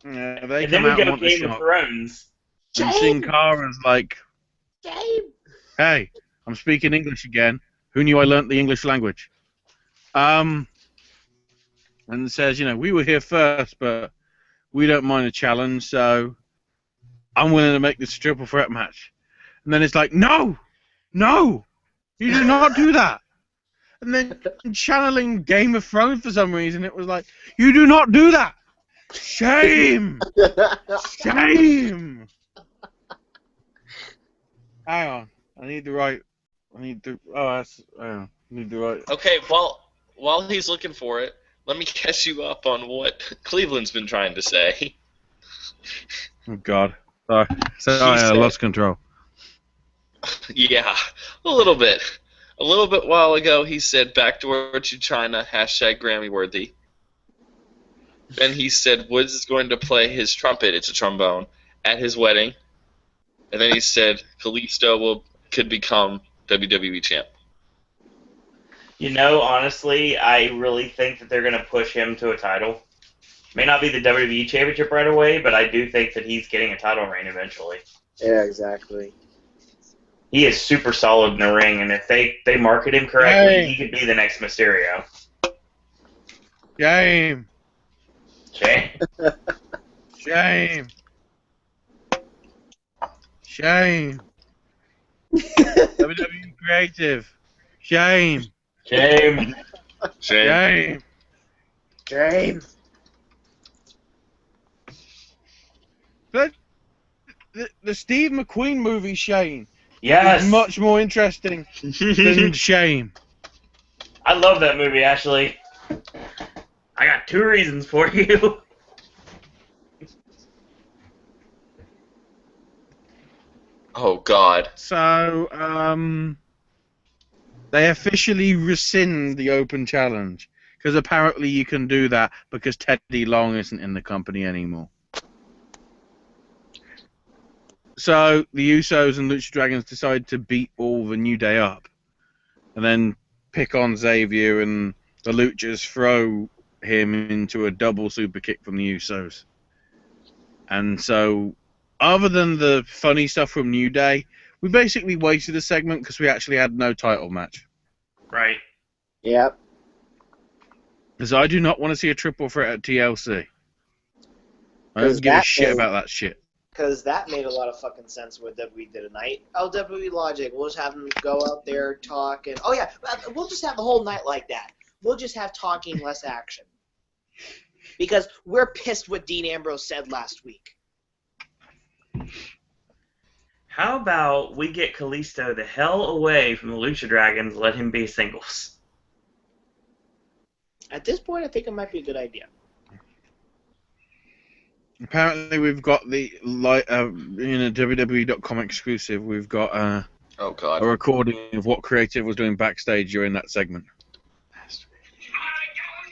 They And then come we out go and want a Game of shot. Thrones. And Sin Cara's like, James! hey, I'm speaking English again. Who knew I learnt the English language? And says, we were here first, but we don't mind a challenge, so I'm willing to make this a triple threat match. And then it's like, no, you do not do that. And then channeling Game of Thrones for some reason, it was like, you do not do that. Shame. Hang on, I need the right. Okay, while he's looking for it, let me catch you up on what Cleveland's been trying to say. Oh God, sorry, I lost control. Yeah, a little bit. A little bit while ago, he said backdoor to China, hashtag Grammy worthy. Then he said Woods is going to play his trumpet, it's a trombone, at his wedding. And then he said Kalisto could become WWE champ. Honestly, I really think that they're going to push him to a title. May not be the WWE Championship right away, but I do think that he's getting a title reign eventually. Yeah, exactly. He is super solid in the ring, and if they market him correctly, he could be the next Mysterio. Shame. WWE Creative. Shame. But the Steve McQueen movie, Shane, Yes. is much more interesting than Shame. I love that movie, Ashley. I got 2 reasons for you. Oh, God. So, they officially rescind the open challenge. Because apparently you can do that because Teddy Long isn't in the company anymore. So, the Usos and Lucha Dragons decide to beat all the New Day up. And then pick on Xavier, and the Luchas throw him into a double super kick from the Usos. And so, other than the funny stuff from New Day, we basically wasted a segment because we actually had no title match. Right. Yep. Because I do not want to see a triple threat at TLC. I don't give a shit about that shit. Because that made a lot of fucking sense what WWE did tonight. WWE Logic, we'll just have them go out there, talk, and... Oh, yeah, we'll just have the whole night like that. We'll just have talking, less action. Because we're pissed what Dean Ambrose said last week. How about we get Kalisto the hell away from the Lucha Dragons, let him be singles? At this point, I think it might be a good idea. Apparently, we've got the WWE.com exclusive. We've got a recording of what Creative was doing backstage during that segment. I don't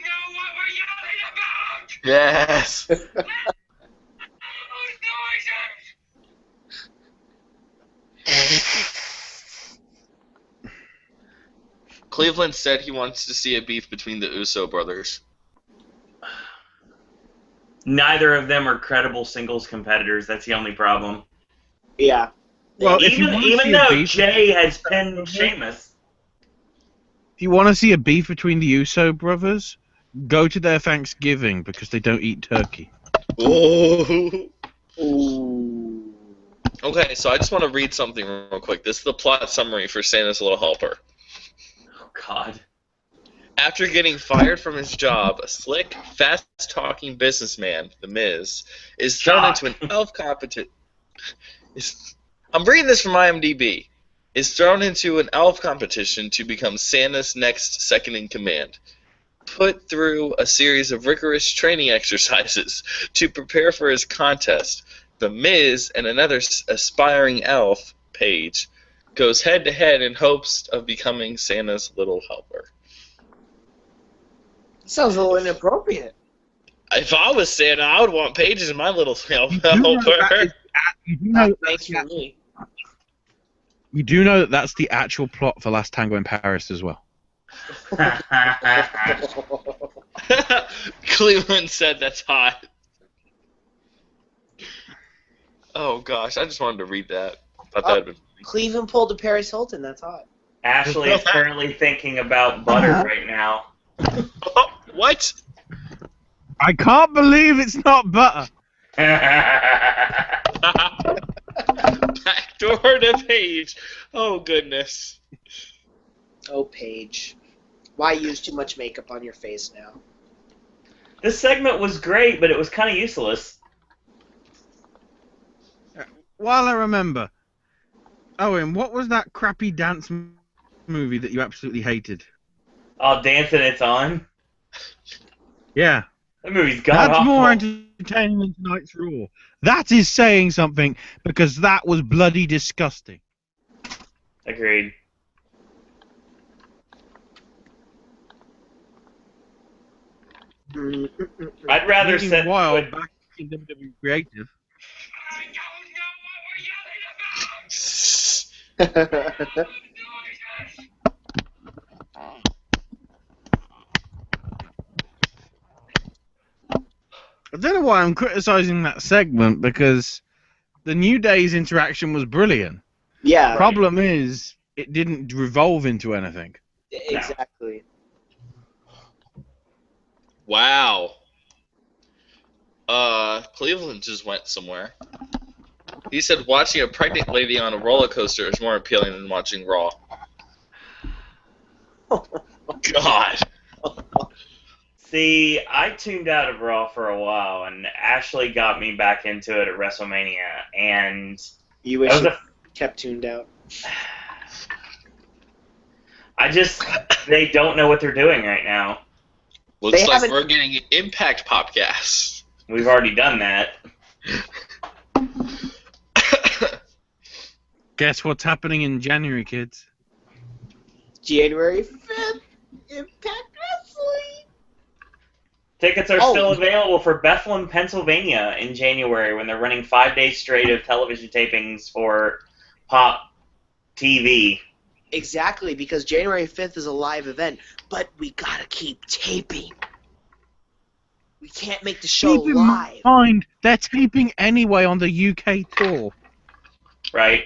know what we're yelling about! Yes! Cleveland said he wants to see a beef between the Uso brothers. Neither of them are credible singles competitors. That's the only problem. Yeah. Well, if you wanna see even a though beef- Jay has pinned Sheamus. If you want to see a beef between the Uso brothers, go to their Thanksgiving because they don't eat turkey. Ooh. Ooh. Okay, so I just want to read something real quick. This is the plot summary for Santa's Little Helper. Oh God. After getting fired from his job, a slick, fast-talking businessman, The Miz, is thrown into an elf competition. I'm reading this from IMDb. Is thrown into an elf competition to become Santa's next second-in-command. Put through a series of rigorous training exercises to prepare for his contest, The Miz and another aspiring elf, Paige, goes head-to-head in hopes of becoming Santa's little helper. Sounds a little inappropriate. If I was Santa, I would want Paige as my little helper. Thanks for me. You do know that that's the actual plot for Last Tango in Paris as well. Cleveland said that's hot. Oh gosh, I just wanted to read that. Thought that'd been funny. Cleveland pulled a Paris Hilton. That's hot. Ashley is currently thinking about butter right now. What? I can't believe it's not butter. Backdoor to Paige. Oh goodness. Oh, Paige. Why use too much makeup on your face now? This segment was great, but it was kind of useless. While I remember, Owen, what was that crappy dance movie that you absolutely hated? Oh, Dancing It's On. Yeah. That movie's That's god-awful. more entertaining than tonight's Raw. That is saying something because that was bloody disgusting. Agreed. I'd rather set. Meanwhile, back in WWE Creative. I don't know why I'm criticizing that segment because the New Day's interaction was brilliant. Yeah. Problem is, it didn't revolve into anything. Exactly. Wow. Cleveland just went somewhere. He said watching a pregnant lady on a roller coaster is more appealing than watching Raw. God. See, I tuned out of Raw for a while, and Ashley got me back into it at WrestleMania, and You wish you kept tuned out. They don't know what they're doing right now. Looks like we're getting an Impact Popcast. We've already done that. Guess what's happening in January, kids? January 5th, Impact Wrestling. Tickets are still available for Bethlehem, Pennsylvania in January when they're running 5 days straight of television tapings for Pop TV. Exactly, because January 5th is a live event, but we gotta keep taping. We can't make the show Keep in live. mind, they're taping anyway on the UK tour. Right.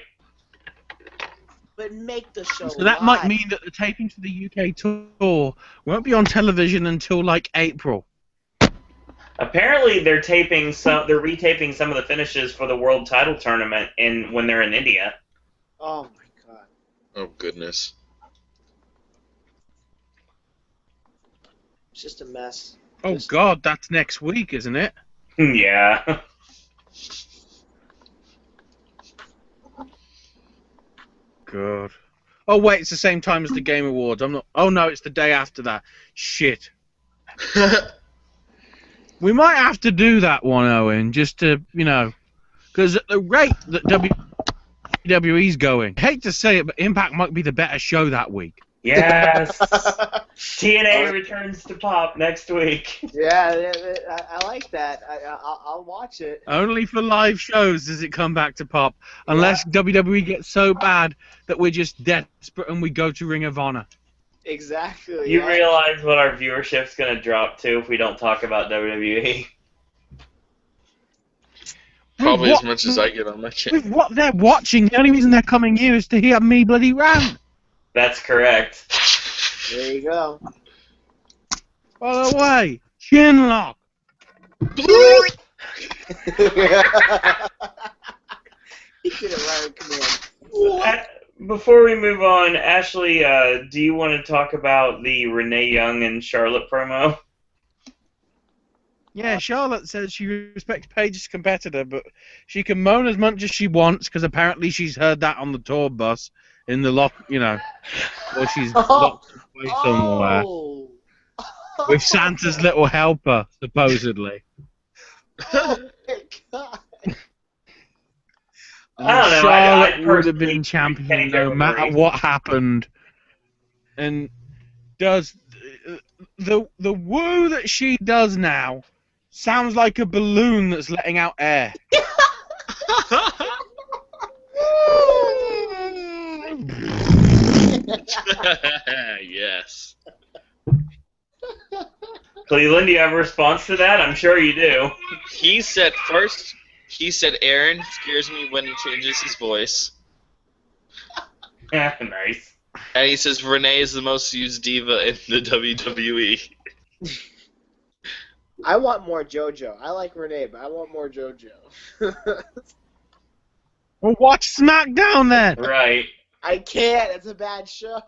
But make the show So that live. might mean that the tapings for the UK tour won't be on television until like April. Apparently, they're retaping some of the finishes for the World Title Tournament when they're in India. Oh my god. Oh goodness. It's just a mess. Oh god, that's next week, isn't it? Yeah. God. Oh wait, it's the same time as the Game Awards. I'm not. Oh no, it's the day after that. Shit. We might have to do that one, Owen, just to, because at the rate that WWE's going, I hate to say it, but Impact might be the better show that week. Yes. TNA returns to Pop next week. Yeah, I like that. I'll watch it. Only for live shows does it come back to Pop, unless WWE gets so bad that we're just desperate and we go to Ring of Honor. Exactly. You realize what our viewership's going to drop to if we don't talk about WWE? Probably as much as I get on my channel. With what they're watching, the only reason they're coming here is to hear me bloody rant. That's correct. There you go. By the way, chin lock. He did it right on command. Before we move on, Ashley, do you want to talk about the Renee Young and Charlotte promo? Yeah, Charlotte says she respects Paige's competitor, but she can moan as much as she wants because apparently she's heard that on the tour bus in the lock, or she's locked away somewhere with Santa's little helper, supposedly. Oh my God. I don't know. Charlotte would have personally been champion can't no go matter agree. what happened. And does the woo that she does now sounds like a balloon that's letting out air. Yes. Cleveland, do you have a response to that? I'm sure you do. He said Aaron scares me when he changes his voice. Nice. And he says Renee is the most used diva in the WWE. I want more JoJo. I like Renee, but I want more JoJo. Well, watch SmackDown then. Right. I can't. It's a bad show.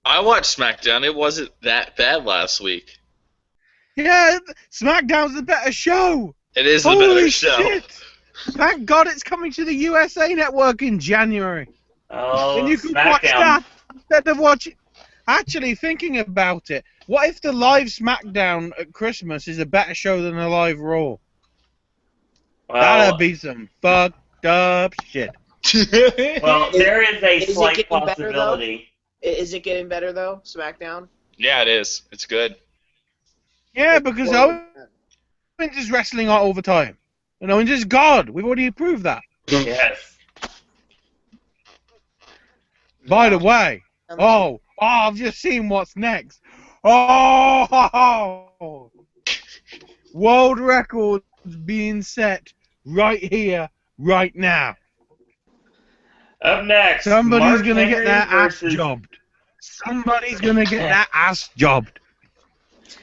I watched SmackDown. It wasn't that bad last week. Yeah, SmackDown's the better show. It is the Holy better show. shit. Thank God it's coming to the USA Network in January. Oh, And you can watch SmackDown. that instead of watching. Actually, thinking about it, what if the live SmackDown at Christmas is a better show than a live Raw? Well, That'd be some fucked up shit. well, there is a Is it slight getting better, though? possibility. Is it getting better, though, SmackDown? Yeah, it is. It's good. Yeah, because Owens is wrestling all the time. And Owens is God. We've already proved that. Yes. By the way, I've just seen what's next. Oh, world records being set right here, right now. Up next, Somebody's Mark gonna Henry get their ass versus- jobbed. Somebody's gonna get their ass jobbed.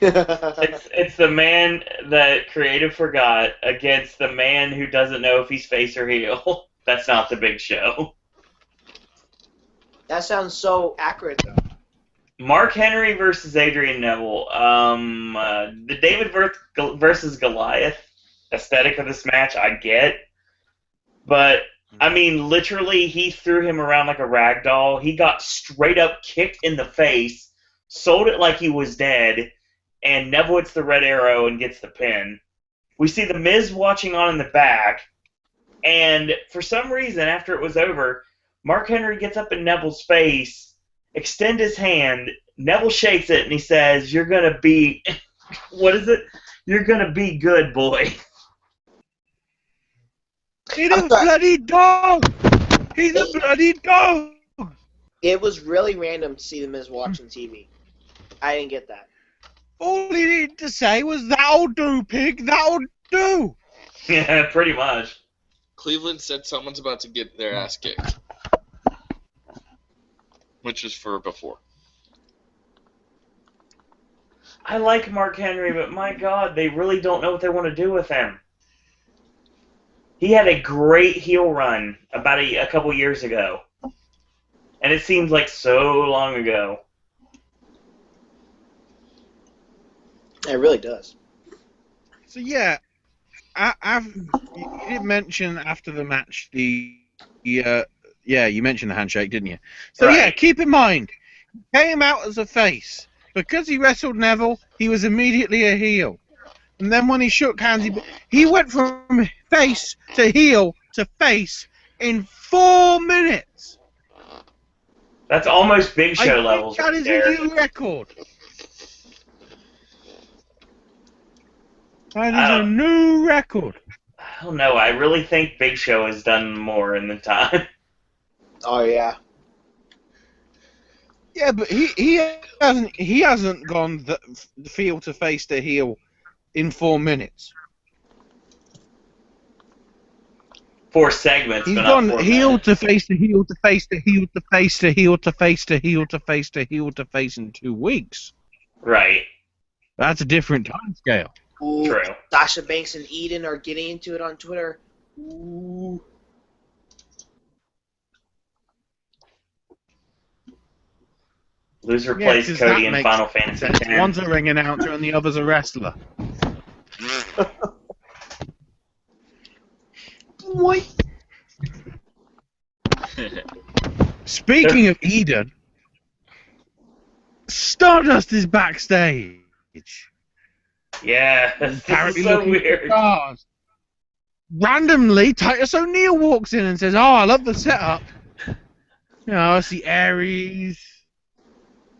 It's the man that creative forgot against the man who doesn't know if he's face or heel. That's not the Big Show. That sounds so accurate, though. Mark Henry versus Adrian Neville. The David versus Goliath aesthetic of this match, I get. But, I mean, literally, he threw him around like a rag doll. He got straight up kicked in the face, sold it like he was dead, and Neville hits the red arrow and gets the pin. We see The Miz watching on in the back, and for some reason, after it was over, Mark Henry gets up in Neville's face, extend his hand, Neville shakes it, and he says, "You're gonna be," what is it? "You're gonna be good, boy." He's a bloody dog! He's a bloody dog! It was really random to see The Miz watching TV. I didn't get that. All he needed to say was, "That'll do, pig, that'll do!" Yeah, pretty much. Cleveland said someone's about to get their ass kicked. Which was for before. I like Mark Henry, but my God, they really don't know what they want to do with him. He had a great heel run about a couple years ago. And it seems like so long ago. It really does. So yeah, you did mention after the match you mentioned the handshake, didn't you? So Right. yeah, keep in mind, he came out as a face. Because he wrestled Neville, he was immediately a heel. And then when he shook hands, he went from face to heel to face in 4 minutes. That's almost Big Show levels That right is there. a new record. That is a new record. I don't know. I really think Big Show has done more in the time. Oh, yeah. Yeah, but he hasn't gone the heel to face to heel in 4 minutes. 4 segments. He's but gone not 4 heel minutes. to face to heel to face to heel to face to heel to face to heel to face to heel to face in 2 weeks. Right. That's a different time scale. Ooh, True. Sasha Banks and Eden are getting into it on Twitter. Ooh. Loser Yeah, plays 'cause Cody that in makes Final Fantasy sense. X. One's a ring announcer and the other's a wrestler. What? Speaking of Eden, Stardust is backstage. Yeah, this Apparently is so looking for weird. stars. Randomly, Titus O'Neil walks in and says, "Oh, I love the setup. You know, I see Aries.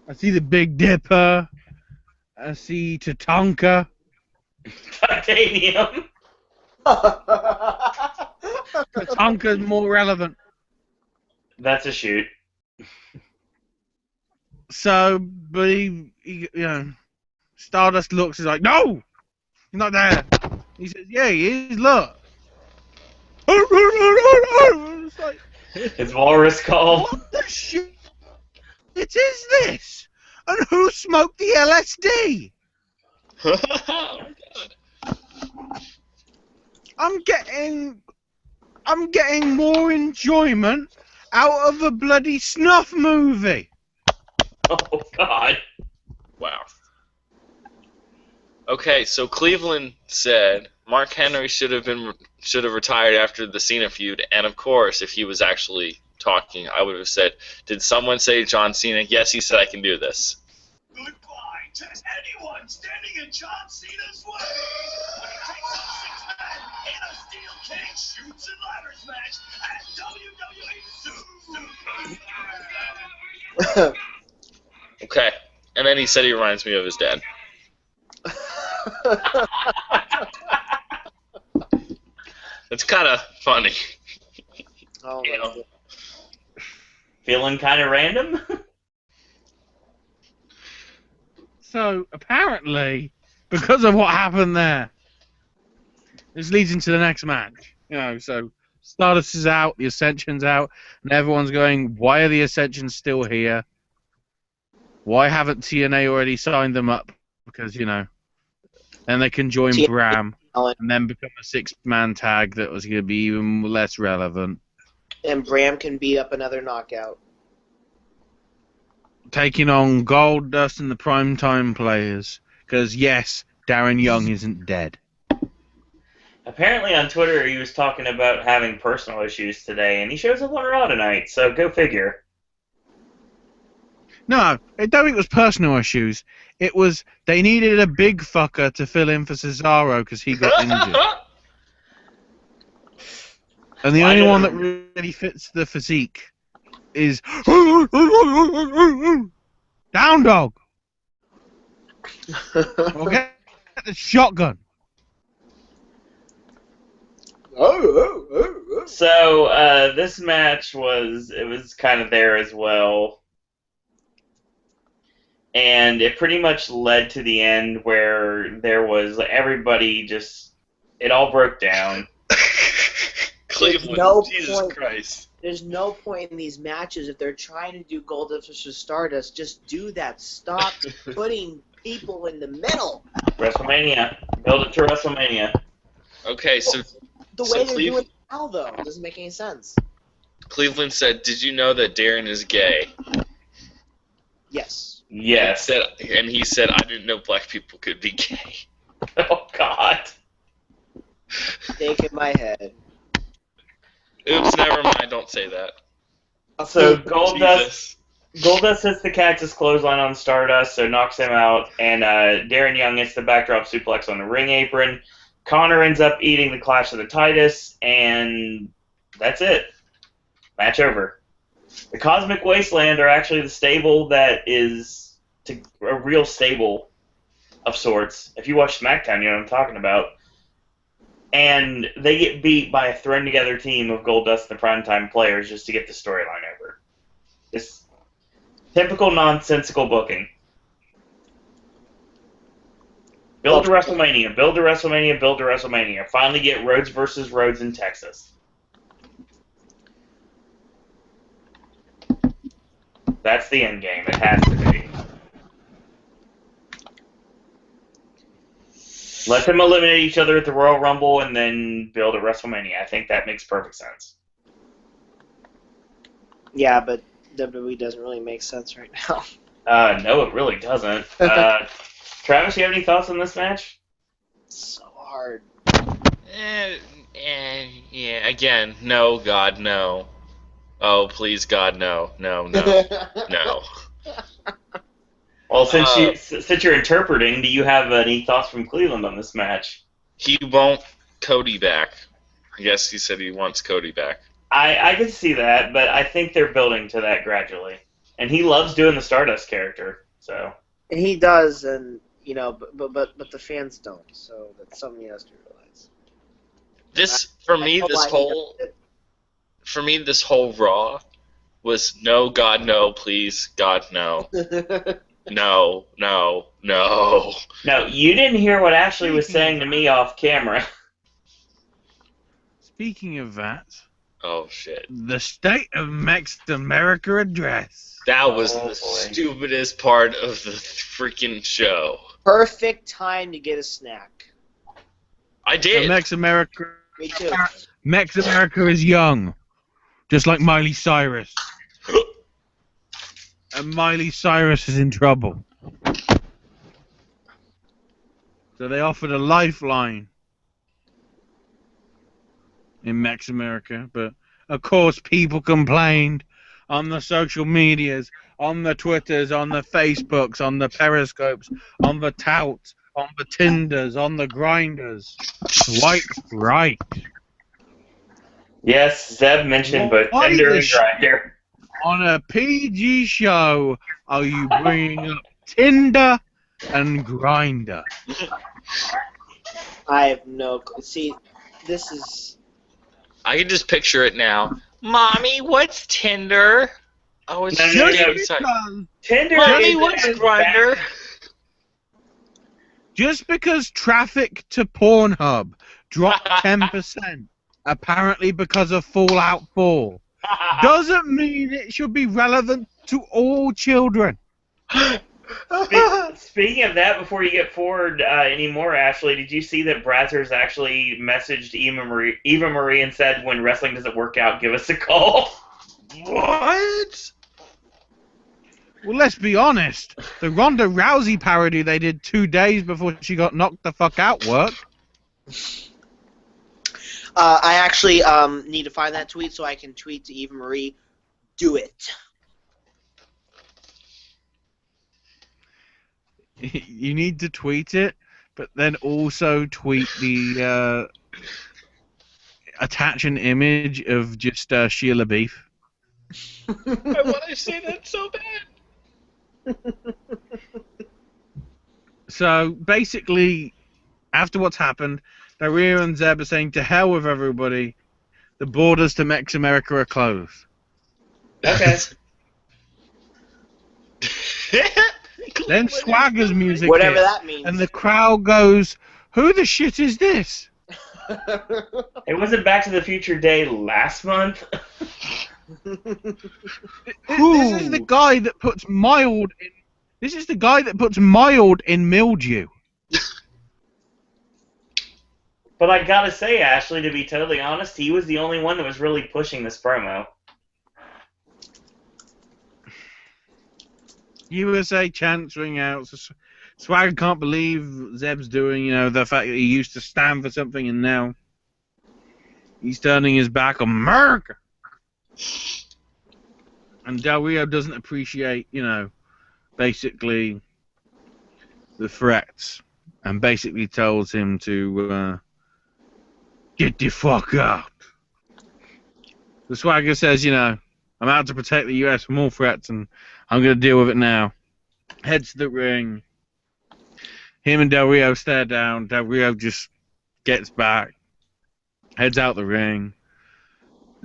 I see the Big Dipper. I see Tatanka." Titanium. Tatanka's more relevant. That's a shoot. So, but he you know, Stardust looks, he's like, "No! He's not there." He says, "Yeah, he is, look." It's like, It's Walrus Call. what the shit is this? And who smoked the LSD? I'm getting more enjoyment out of a bloody snuff movie. Oh, God. Wow. Okay, so Cleveland said Mark Henry should have retired after the Cena feud, and of course, if he was actually talking, I would have said, "Did someone say John Cena?" Yes, he said, "I can do this." Goodbye to anyone standing in John Cena's way. When he takes on 6 men in a steel cage shoots and ladders match at WWE Super. Okay, and then he said he reminds me of his dad. It's kind of funny. Oh You my know, God. feeling kind of random? So, apparently, because of what happened there, this leads into the next match. You know, so Stardust is out, the Ascension's out, and everyone's going, why are the Ascensions still here? Why haven't TNA already signed them up? Because, you know, then they can join TNA Bram and then become a 6-man tag that was going to be even less relevant. And Bram can beat up another knockout. Taking on Goldust and the Primetime Players. Because, yes, Darren Young isn't dead. Apparently on Twitter he was talking about having personal issues today, and he shows up on Raw tonight, so go figure. No, I don't think it was personal issues. It was they needed a big fucker to fill in for Cesaro because he got injured. And the only one that really fits the physique is Down Dog. Or get the shotgun. So this match was kind of there as well. And it pretty much led to the end where there was everybody just, it all broke down. Cleveland, no Jesus point. Christ. There's no point in these matches if they're trying to do Goldust versus Stardust. Just do that. Stop putting people in the middle. WrestleMania. Build it to WrestleMania. Okay, so The So way they're Cleve- doing it now, though, doesn't make any sense. Cleveland said, "Did you know that Darren is gay?" Yes. Yes. And he said, "I didn't know black people could be gay." Oh, God. Stake in my head. Oops, never mind. Don't say that. So Goldust Jesus. hits the cactus clothesline on Stardust, so knocks him out, and Darren Young hits the backdrop suplex on the ring apron. Connor ends up eating the Clash of the Titus, and that's it. Match over. The Cosmic Wasteland are actually the stable that is a real stable of sorts. If you watch SmackDown, you know what I'm talking about. And they get beat by a thrown-together team of Goldust and the Primetime Players just to get the storyline over. Just typical nonsensical booking. Build to WrestleMania, build to WrestleMania, build to WrestleMania. Finally get Rhodes versus Rhodes in Texas. That's the end game. It has to be. Let them eliminate each other at the Royal Rumble and then build a WrestleMania. I think that makes perfect sense. Yeah, but WWE doesn't really make sense right now. No, it really doesn't. Travis, you have any thoughts on this match? So hard. Yeah, again, no, God, no. Oh, please, God, no. No, no, no. Well, since you're interpreting, do you have any thoughts from Cleveland on this match? He won't Cody back. I guess he said he wants Cody back. I can see that, but I think they're building to that gradually. And he loves doing the Stardust character, so. And he does, and you know, but the fans don't. So that's something he has to realize. This whole Raw was no, God, no, please, God, no. No, no, no. No, you didn't hear what Ashley was saying to me off camera. Speaking of that, oh shit! The State of MexAmerica address. That was the stupidest part of the freaking show. Perfect time to get a snack. I did. So MexAmerica. Me too. MexAmerica is young, just like Miley Cyrus. And Miley Cyrus is in trouble. So they offered a lifeline in MexAmerica, but of course people complained on the social medias, on the Twitters, on the Facebooks, on the Periscopes, on the touts, on the Tinders, on the grinders. White's right. Yes, Zeb mentioned both Tinder and Grindr. On a PG show, are you bringing up Tinder and Grindr? I have no clue. See, this is... I can just picture it now. Mommy, what's Tinder? Oh, it's Tinder. Mommy, what's Grindr? Just because traffic to Pornhub dropped 10%, apparently because of Fallout 4, doesn't mean it should be relevant to all children. Speaking of that, before you get forward anymore, Ashley, did you see that Brazzers actually messaged Eva Marie and said, when wrestling doesn't work out, give us a call? What? Well, let's be honest. The Ronda Rousey parody they did 2 days before she got knocked the fuck out worked. I actually need to find that tweet so I can tweet to Eva Marie, do it. You need to tweet it, but then also tweet the attach an image of just Sheila Beef. I want to say that so bad. So basically, after what's happened, Daria and Zeb are saying to hell with everybody. The borders to MexAmerica are closed. Okay. Then Swagger's music Whatever hits, that means. and the crowd goes, "Who the shit is this?" It wasn't Back to the Future Day last month. This is the guy that puts mild in. This is the guy that puts mild in mildew. But I gotta say, Ashley, to be totally honest, he was the only one that was really pushing this promo. USA chants ring out. Swagger can't believe Zeb's doing, the fact that he used to stand for something and now he's turning his back on America. And Del Rio doesn't appreciate, basically the threats and basically tells him to get the fuck out. The Swagger says, I'm out to protect the US from all threats and I'm going to deal with it now. Heads to the ring. Him and Del Rio stare down. Del Rio just gets back. Heads out the ring.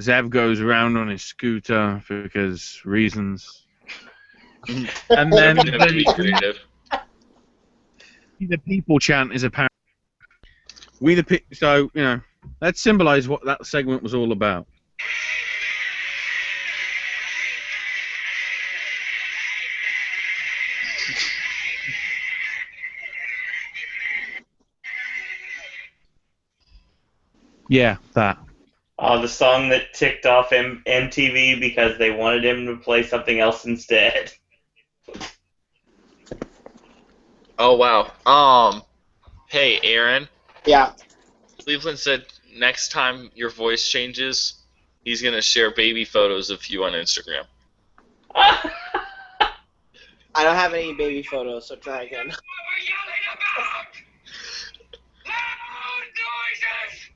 Zeb goes around on his scooter because reasons. And then the people chant is apparent. So, let's symbolize what that segment was all about. Yeah, that. The song that ticked off MTV because they wanted him to play something else instead. Oh wow. Hey Aaron. Yeah. Cleveland said next time your voice changes, he's gonna share baby photos of you on Instagram. I don't have any baby photos, so try again. What we're yelling about! Loud noises!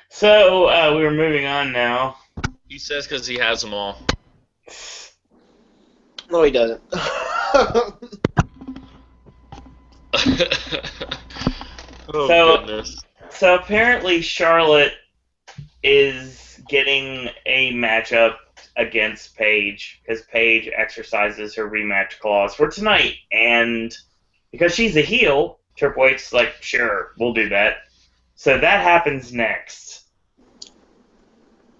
So, we were moving on now. He says because he has them all. No, he doesn't. Oh, goodness. So apparently Charlotte is getting a matchup against Paige because Paige exercises her rematch clause for tonight, and because she's a heel, Triple H's like, sure, we'll do that. So that happens next.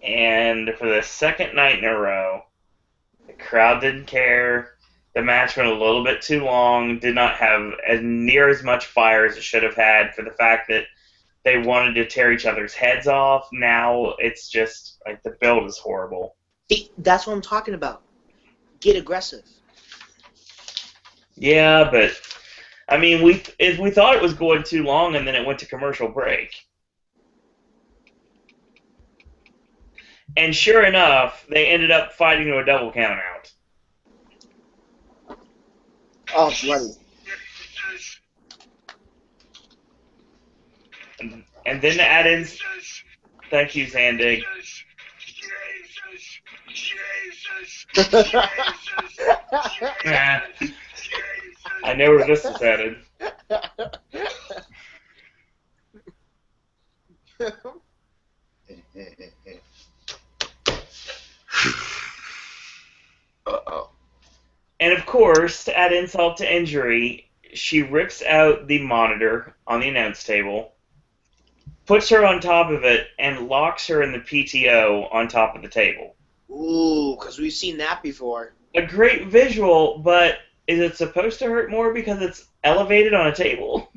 And for the second night in a row, the crowd didn't care. The match went a little bit too long, did not have as near as much fire as it should have had for the fact that they wanted to tear each other's heads off. Now it's just, like, the build is horrible. See, that's what I'm talking about. Get aggressive. Yeah, but, I mean, we thought it was going too long, and then it went to commercial break. And sure enough, they ended up fighting to a double count out. Oh, bloody. And then to add in, thank you, Zandig. I know where this is headed. Uh-oh. And of course, to add insult to injury, she rips out the monitor on the announce table, puts her on top of it, and locks her in the PTO on top of the table. Ooh, because we've seen that before. A great visual, but is it supposed to hurt more because it's elevated on a table?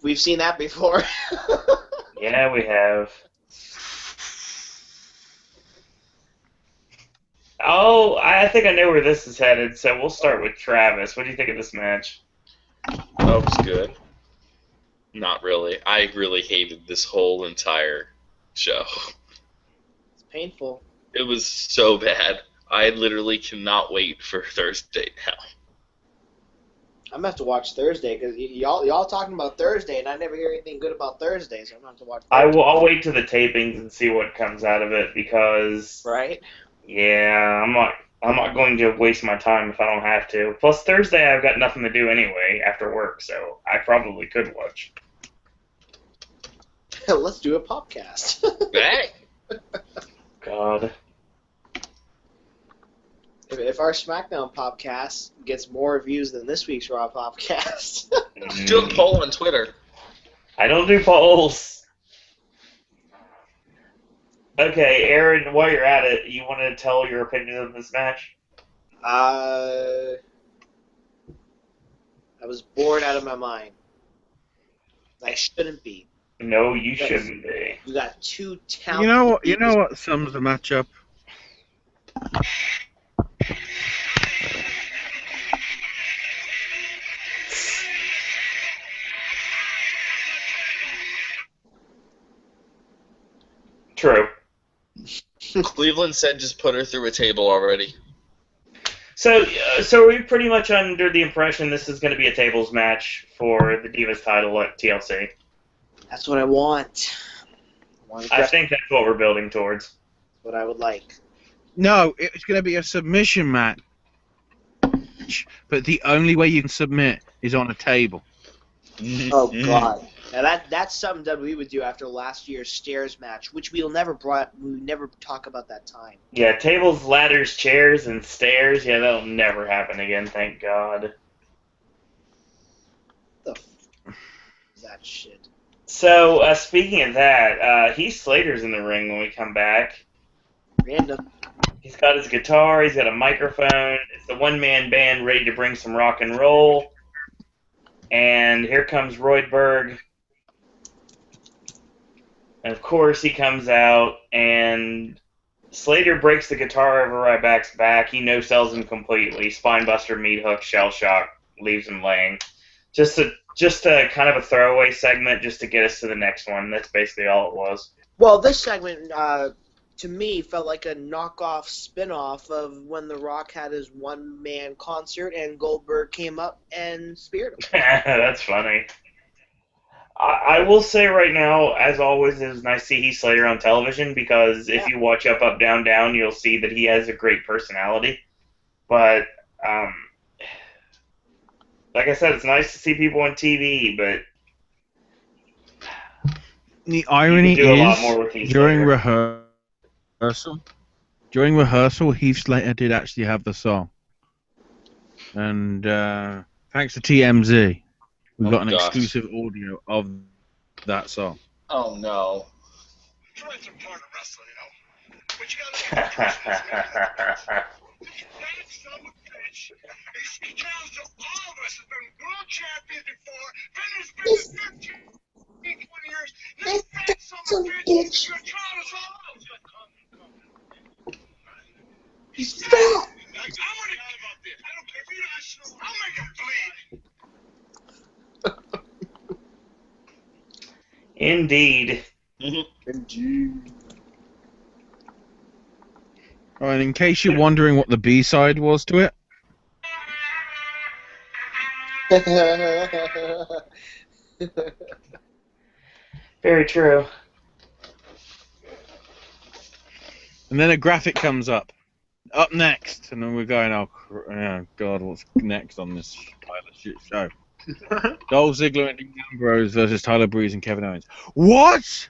We've seen that before. Yeah, we have. Oh, I think I know where this is headed, so we'll start with Travis. What do you think of this match? Oh, it was good. Not really. I really hated this whole entire show. It's painful. It was so bad. I literally cannot wait for Thursday now. I'm gonna have to watch Thursday because y'all talking about Thursday, and I never hear anything good about Thursday, so I'm gonna have to watch. Thursday. I'll wait till the tapings and see what comes out of it because Right. yeah, I'm not going to waste my time if I don't have to. Plus Thursday I've got nothing to do anyway after work, so I probably could watch. Let's do a podcast. Hey! God. If our SmackDown podcast gets more views than this week's Raw Popcast. Do a poll on Twitter. I don't do polls. Okay, Aaron, while you're at it, you want to tell your opinion of this match? I was bored out of my mind. I shouldn't be. No, you shouldn't be. You got two talented. You know what sums the match up? True. Cleveland said just put her through a table already. So are we pretty much under the impression this is going to be a tables match for the Divas title at TLC? That's what I want. I think that's what we're building towards. What I would like. No, it's going to be a submission match. But the only way you can submit is on a table. Oh God! Now that's something that we would do after last year's stairs match, which we never talk about that time. Yeah, tables, ladders, chairs, and stairs. Yeah, that'll never happen again. Thank God. The f is that shit? So, speaking of that, Heath Slater's in the ring when we come back. Random. He's got his guitar, he's got a microphone. It's the one-man band ready to bring some rock and roll. And here comes Roydberg. And of course, he comes out, and Slater breaks the guitar over Ryback's back. He no-sells him completely. Spinebuster, meat hook, shell shock, leaves him laying. Just a kind of a throwaway segment just to get us to the next one. That's basically all it was. Well, this segment, to me, felt like a knockoff spin-off of when The Rock had his one-man concert and Goldberg came up and speared him. That's funny. I will say right now, as always, it is nice to see Heath Slater on television because if you watch Up, Up, Down, Down, you'll see that he has a great personality. But, like I said, it's nice to see people on TV, but the irony do a lot is, more with Heath during Slater. rehearsal, Heath Slater did actually have the song. And thanks to TMZ, we've got an exclusive audio of that song. Oh, no. It's a part of wrestling, you know. But you gotta that son of a bitch. He tells to all of us has been world champions before, then there's been 15, 20 years. This fat son of a bitch, you're trying us all out. He's fat. I'm gonna die about this. I don't care if you're not sure. I'll make him bleed. Indeed. Indeed. Oh, and in case you're wondering what the B-side was to it, Very true. and then a graphic comes up next, and then we're going, oh God, what's next on this pile of shit show? Dolph Ziggler and Dean Ambrose versus Tyler Breeze and Kevin Owens. What?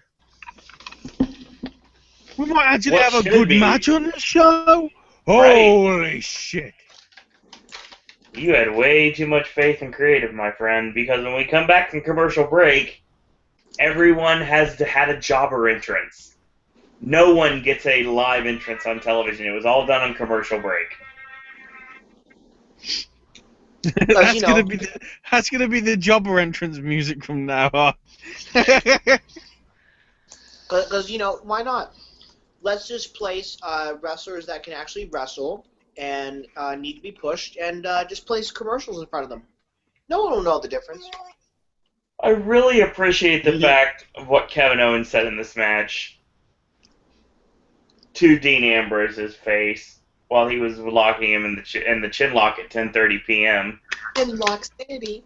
We might actually What have a should good be? match on this show? Right. Holy shit. You had way too much faith in creative, my friend, because when we come back from commercial break, everyone has had a jobber entrance. No one gets a live entrance on television. It was all done on commercial break. That's gonna be the jobber entrance music from now on. Because, you know, why not? Let's just place wrestlers that can actually wrestle and need to be pushed, and just place commercials in front of them. No one will know the difference. I really appreciate the fact of what Kevin Owens said in this match to Dean Ambrose's face while he was locking him in the chin lock at 10:30 p.m. In Lock City.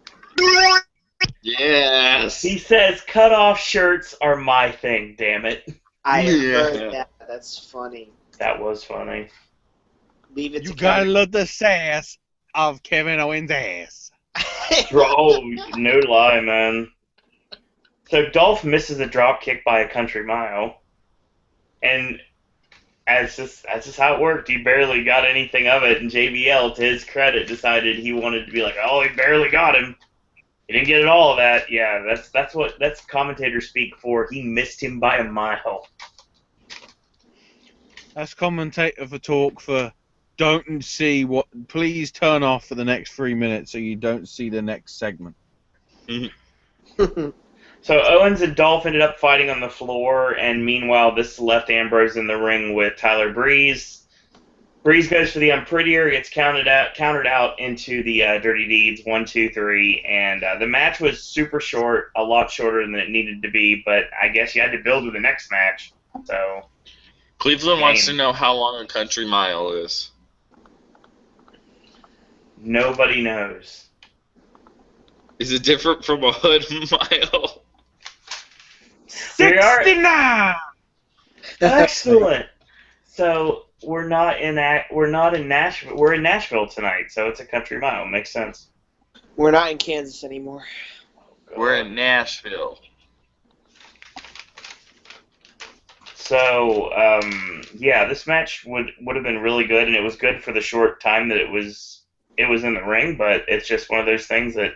Yes. He says, "Cut off shirts are my thing, damn it." I heard that. That's funny. That was funny. Leave it You to gotta Kevin. love the sass of Kevin Owens' ass. Oh, no lie, man. So Dolph misses a drop kick by a country mile, and as just how it worked, he barely got anything of it. And JBL, to his credit, decided he wanted to be like, "Oh, he barely got him. He didn't get it all of that." Yeah, that's commentator speak for. He missed him by a mile. That's commentator for talk for don't see what. Please turn off for the next 3 minutes so you don't see the next segment. So Owens and Dolph ended up fighting on the floor, and meanwhile, this left Ambrose in the ring with Tyler Breeze. Breeze goes for the unprettier, gets countered out into the Dirty Deeds, 1, 2, 3, and the match was super short, a lot shorter than it needed to be, but I guess you had to build with the next match. So Cleveland wants to know how long a country mile is. nobody knows. Is it different from a hood mile? 69! Excellent. So we're not in Nashville. We're in Nashville tonight, so it's a country mile. Makes sense. We're not in Kansas anymore. We're in Nashville. So yeah, this match would have been really good, and it was good for the short time that it was in the ring. But it's just one of those things that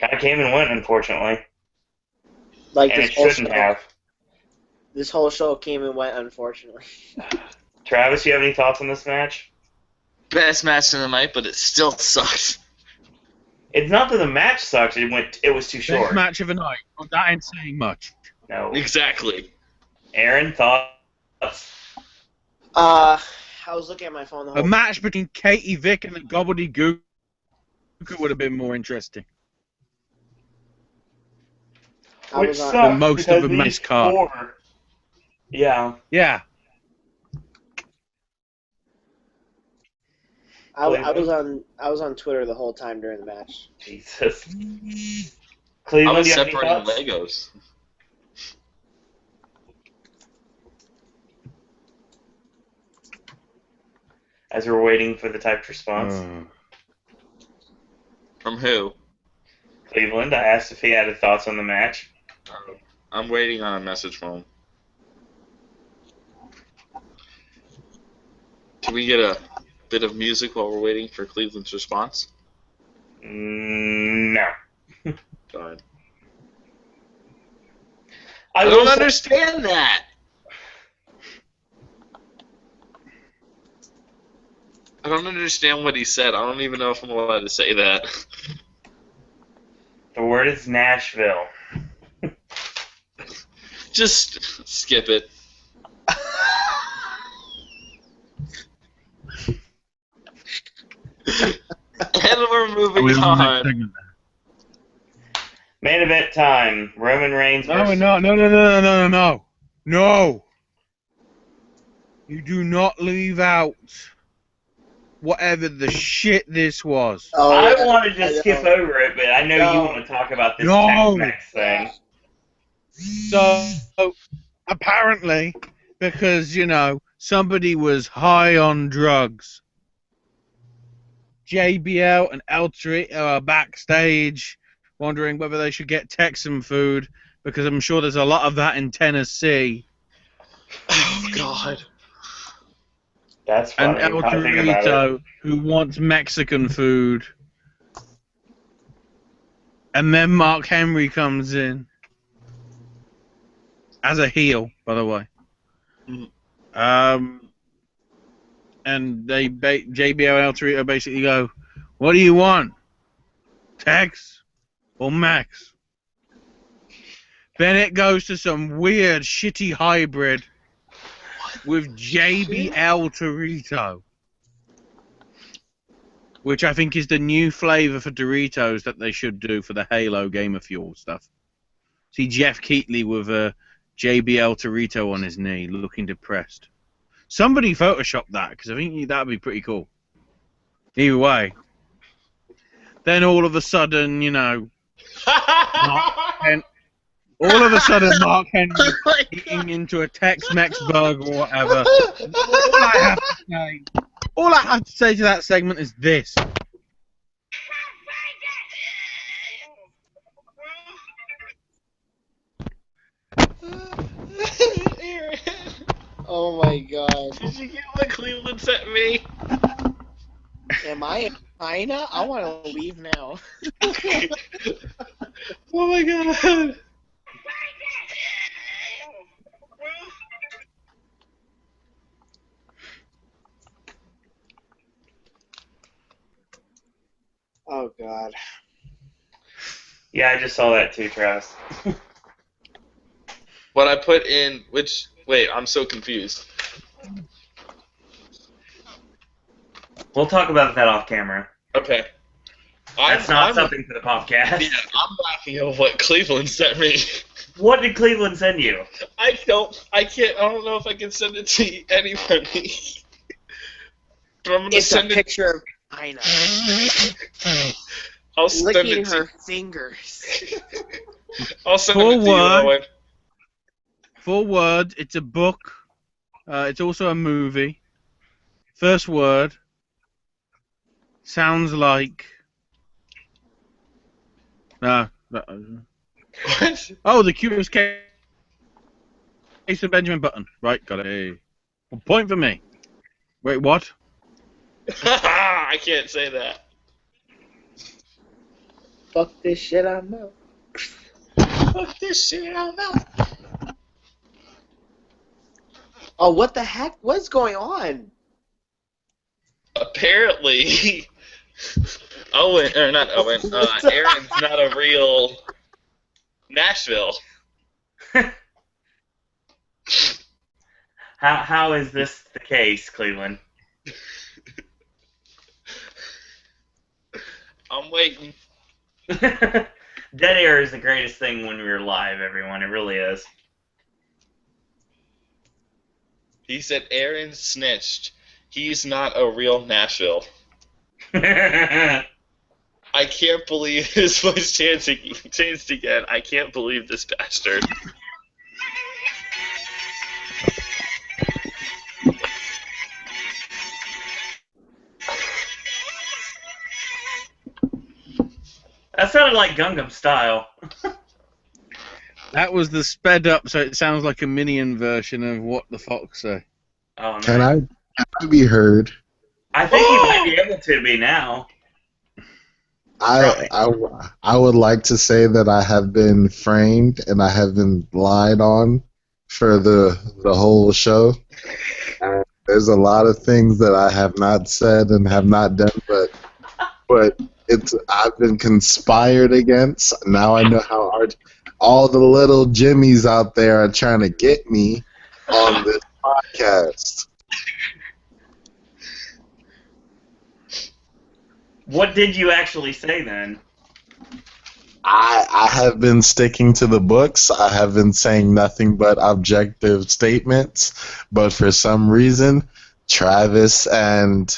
kind of came and went, unfortunately. Like and this it whole shouldn't show. have. This whole show came and went, unfortunately. Travis, you have any thoughts on this match? Best match of the night, but it still sucks. It's not that the match sucks. It was too Best short. match of the night. Well, that ain't saying much. No. Exactly. Aaron, thoughts? I was looking at my phone the whole A match between Katie Vick and the Gobbledygook would have been more interesting. I Which was on, sucks most because of the these match card. four- Yeah. Yeah. I was on Twitter the whole time during the match. Jesus. I Cleveland, was do you have any separating thoughts? Legos. As we're waiting for the typed response. From who? Cleveland, I asked if he had thoughts on the match. I'm waiting on a message from him. Can we get a bit of music while we're waiting for Cleveland's response? No. Darn. I I will don't say- understand that. I don't understand what he said. I don't even know if I'm allowed to say that. The word is Nashville. Just skip it. And we're moving on. Main event time. Roman Reigns versus... No. You do not leave out whatever the shit this was. Oh, I yeah, wanted to I know. skip over it, but I know you No. want to talk about this No. Tex-Mex thing. So, apparently, because, somebody was high on drugs, JBL and El Torito are backstage wondering whether they should get Texan food, because I'm sure there's a lot of that in Tennessee. Oh, God. That's funny. And El I think about it. Torito, who wants Mexican food. And then Mark Henry comes in. As a heel, by the way. Mm. And they JBL and El Torito basically go, "What do you want? Tex or Max?" Then it goes to some weird, shitty hybrid with JBL Torito, which I think is the new flavor for Doritos that they should do for the Halo Game of Fuel stuff. See Jeff Keighley with a JBL Torito on his knee, looking depressed. Somebody photoshopped that, because I think that would be pretty cool. Either way. Then all of a sudden, Mark Henry eating into a Tex-Mex burger or whatever. All I have to say to that segment is this. Aaron, Oh my god. did you get what Cleveland sent me? Am I in China? I want to leave now. Oh my God. Oh god. Yeah, I just saw that too, Travis. What I put in, wait, I'm so confused. We'll talk about that off camera. Okay. That's not something for the podcast. Yeah, I'm laughing at what Cleveland sent me. What did Cleveland send you? I don't know if I can send it to anybody. But I'm gonna It's a send it. picture of China I'll send licking it her to. fingers. I'll send it to you, Owen. Full word, it's a book. It's also a movie. First word sounds like... No. What? Oh, the Curious Case of Benjamin Button. Right, got it. 1 point for me. Wait, what? I can't say that. Fuck this shit, I'm out. Put this shit out now. Oh, what the heck? What's going on? Apparently, Aaron's not a real Nashville. How is this the case, Cleveland? I'm waiting. Dead air is the greatest thing when we're live, everyone. It really is. He said Aaron snitched. He's not a real Nashville. I can't believe his voice changed again. I can't believe this bastard. That sounded like Gangnam Style. That was the sped up, so it sounds like a minion version of What the Fox Say. Oh, no. Can I be heard? I think he might be able to be now. I would like to say that I have been framed and I have been lied on for the whole show. There's a lot of things that I have not said and have not done, but I've been conspired against. Now I know how hard all the little Jimmies out there are trying to get me on this podcast. What did you actually say then? I have been sticking to the books. I have been saying nothing but objective statements. But for some reason, Travis and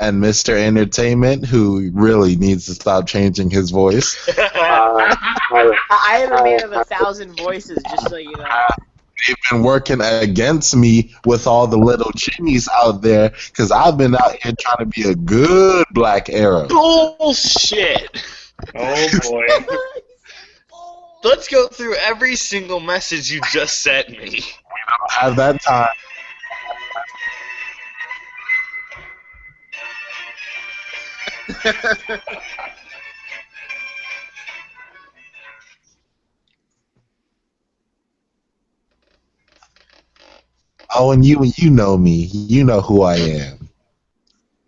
Mr. Entertainment, who really needs to stop changing his voice. I am a man of 1,000 voices, just so you know. They've been working against me with all the little Jimmies out there because I've been out here trying to be a good black Arab. Bullshit! Oh, boy. Let's go through every single message you just sent me. We don't have that time. Oh, and you know me. You know who I am.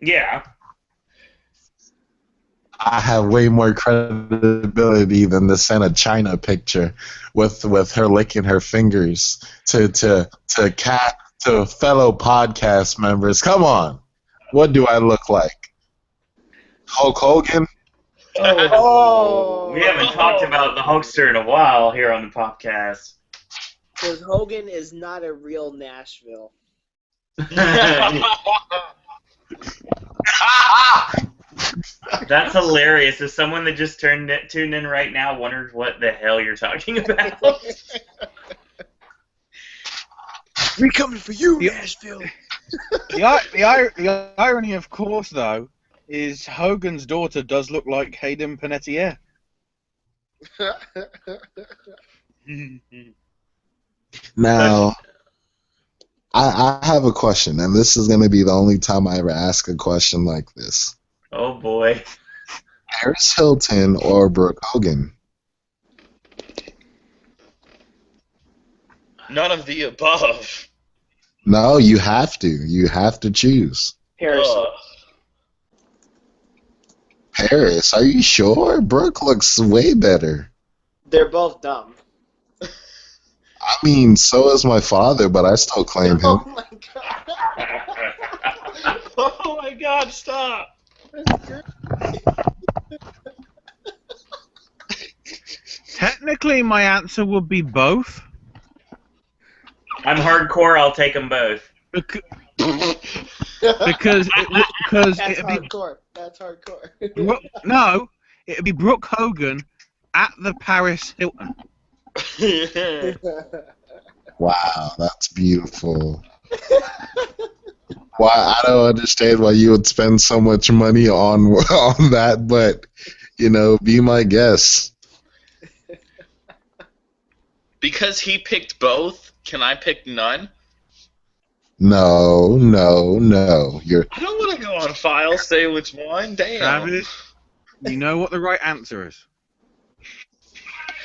Yeah. I have way more credibility than the Santa China picture with her licking her fingers to fellow podcast members. Come on. What do I look like? Hulk Hogan? Oh. We haven't talked about the Hulkster in a while here on the podcast. Because Hogan is not a real Nashville. That's hilarious. If someone that just tuned in right now wonders what the hell you're talking about. We're coming for you, Nashville. The irony, of course, though, is Hogan's daughter does look like Hayden Panettiere. Now, I have a question, and this is going to be the only time I ever ask a question like this. Oh, boy. Paris Hilton or Brooke Hogan? None of the above. No, you have to. You have to choose. Paris. Paris, are you sure? Brooke looks way better. They're both dumb. I mean, so is my father, but I still claim him. Oh my god. Oh my god, stop. Technically, my answer would be both. I'm hardcore. I'll take them both. Because That's it'd be hardcore. That's hardcore. no, it'd be Brooke Hogan at the Paris Hilton. Wow, that's beautiful. Why I don't understand why you would spend so much money on that, but be my guest. Because he picked both, can I pick none? No. You're. I don't want to go on file, say which one. Damn. Travis, you know what the right answer is.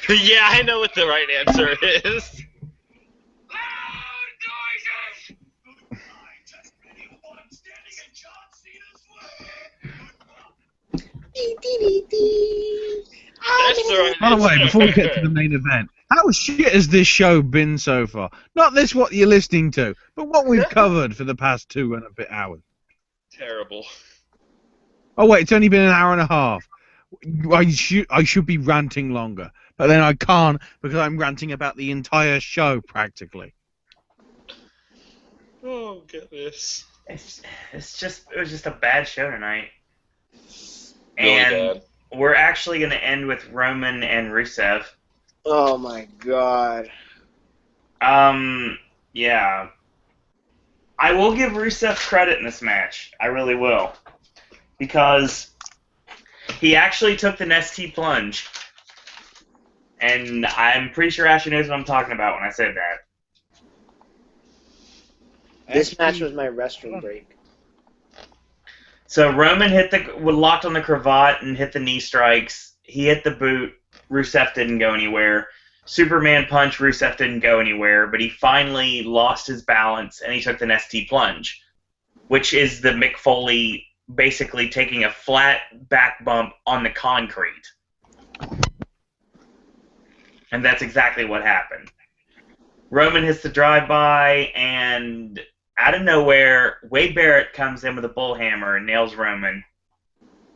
Yeah, I know what the right answer is. That's the right By the way, answer. before we get to the main event, how shit has this show been so far? Not this what you're listening to, but what we've covered for the past 2 and a bit hours. Terrible. Oh wait, it's only been an hour and a half. I should be ranting longer, but then I can't because I'm ranting about the entire show practically. Oh goodness. It was just a bad show tonight. Really And bad. we're actually going to end with Roman and Rusev. Oh my god. Yeah. I will give Rusev credit in this match. I really will. Because he actually took the ST plunge. And I'm pretty sure Ashley knows what I'm talking about when I said that. This match was my restroom break. So Roman locked on the cravat and hit the knee strikes. He hit the boot. Rusev didn't go anywhere. Superman punch. Rusev didn't go anywhere. But he finally lost his balance and he took the ST plunge, which is the Mick Foley basically taking a flat back bump on the concrete. And that's exactly what happened. Roman hits the drive-by, and out of nowhere, Wade Barrett comes in with a bullhammer and nails Roman.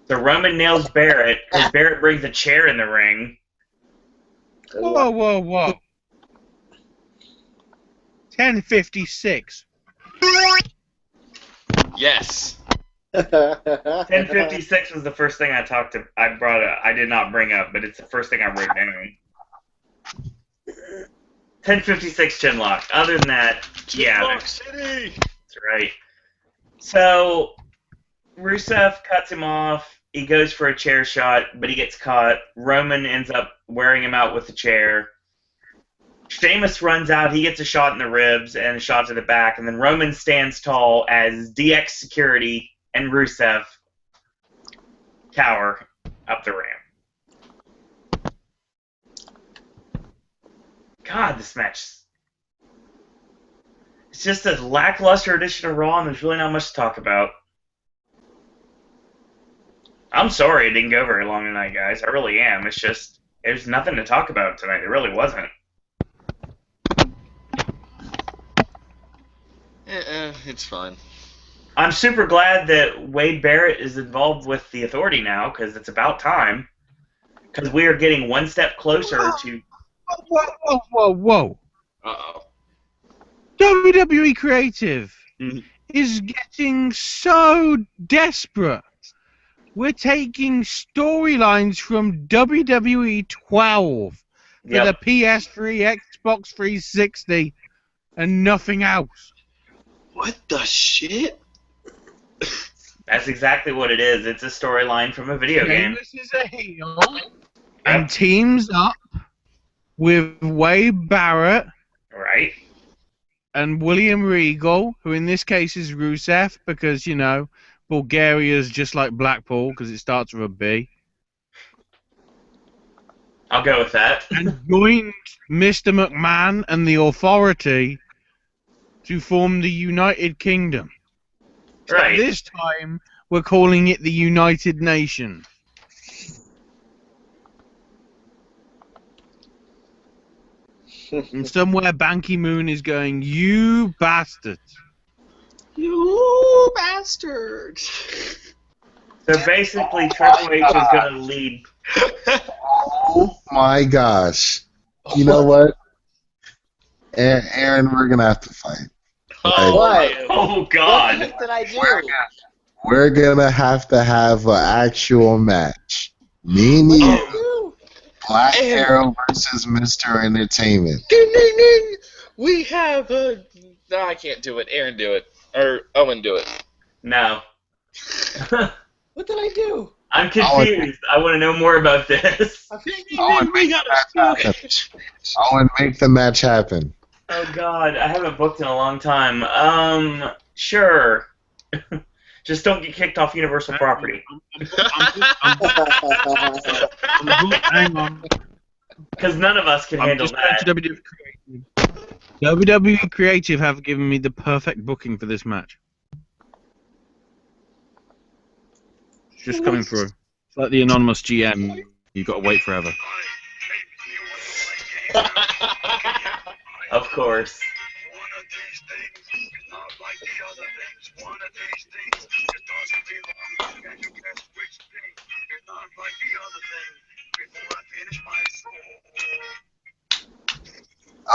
So Roman nails Barrett, because Barrett brings a chair in the ring. Whoa, whoa, whoa. 10:56. Yes. 10:56 was the first thing I did not bring up, but it's the first thing I wrote down. 10:56 chinlock. Other than that, yeah. Chinlock City. That's right. So, Rusev cuts him off. He goes for a chair shot, but he gets caught. Roman ends up wearing him out with the chair. Sheamus runs out. He gets a shot in the ribs and a shot to the back. And then Roman stands tall as DX security and Rusev tower up the ramp. God, this match. It's just a lackluster edition of Raw, and there's really not much to talk about. I'm sorry it didn't go very long tonight, guys. I really am. It's just, there's nothing to talk about tonight. There really wasn't. It's fine. I'm super glad that Wade Barrett is involved with the Authority now, because it's about time. Because we are getting one step closer to... Whoa, whoa, whoa, whoa. Uh-oh. WWE Creative is getting so desperate. We're taking storylines from WWE 12 for the PS3, Xbox 360, and nothing else. What the shit? That's exactly what it is. It's a storyline from a video game. This is a heel and teams up with Wade Barrett, Right. and William Regal, who in this case is Rusev, because, you know, Bulgaria's just like Blackpool, because it starts with a B. I'll go with that. And joined Mr. McMahon and the Authority to form the United Kingdom. Right. This time, we're calling it the United Nations. And somewhere Ban Ki-moon is going, "You bastards." You bastard! So basically, Triple H is going to lead. Oh my gosh. You know what? Aaron, we're going to have to fight. Oh, What? man. Oh, God. What did I do? We're going to have an actual match. Me and you. Ooh. Black Arrow versus Mr. Entertainment. Ding, ding, ding! We have a... No, I can't do it. Aaron, do it. Or Owen, do it. No. What did I do? I'm confused. I want to know more about this. Owen, make the match happen. Owen, make the match happen. Oh, God. I haven't booked in a long time. Sure. Just don't get kicked off Universal property. Hang on. Because none of us can handle that. WWE Creative have given me the perfect booking for this match. Just coming through. It's like the anonymous GM. You've got to wait forever. Of course.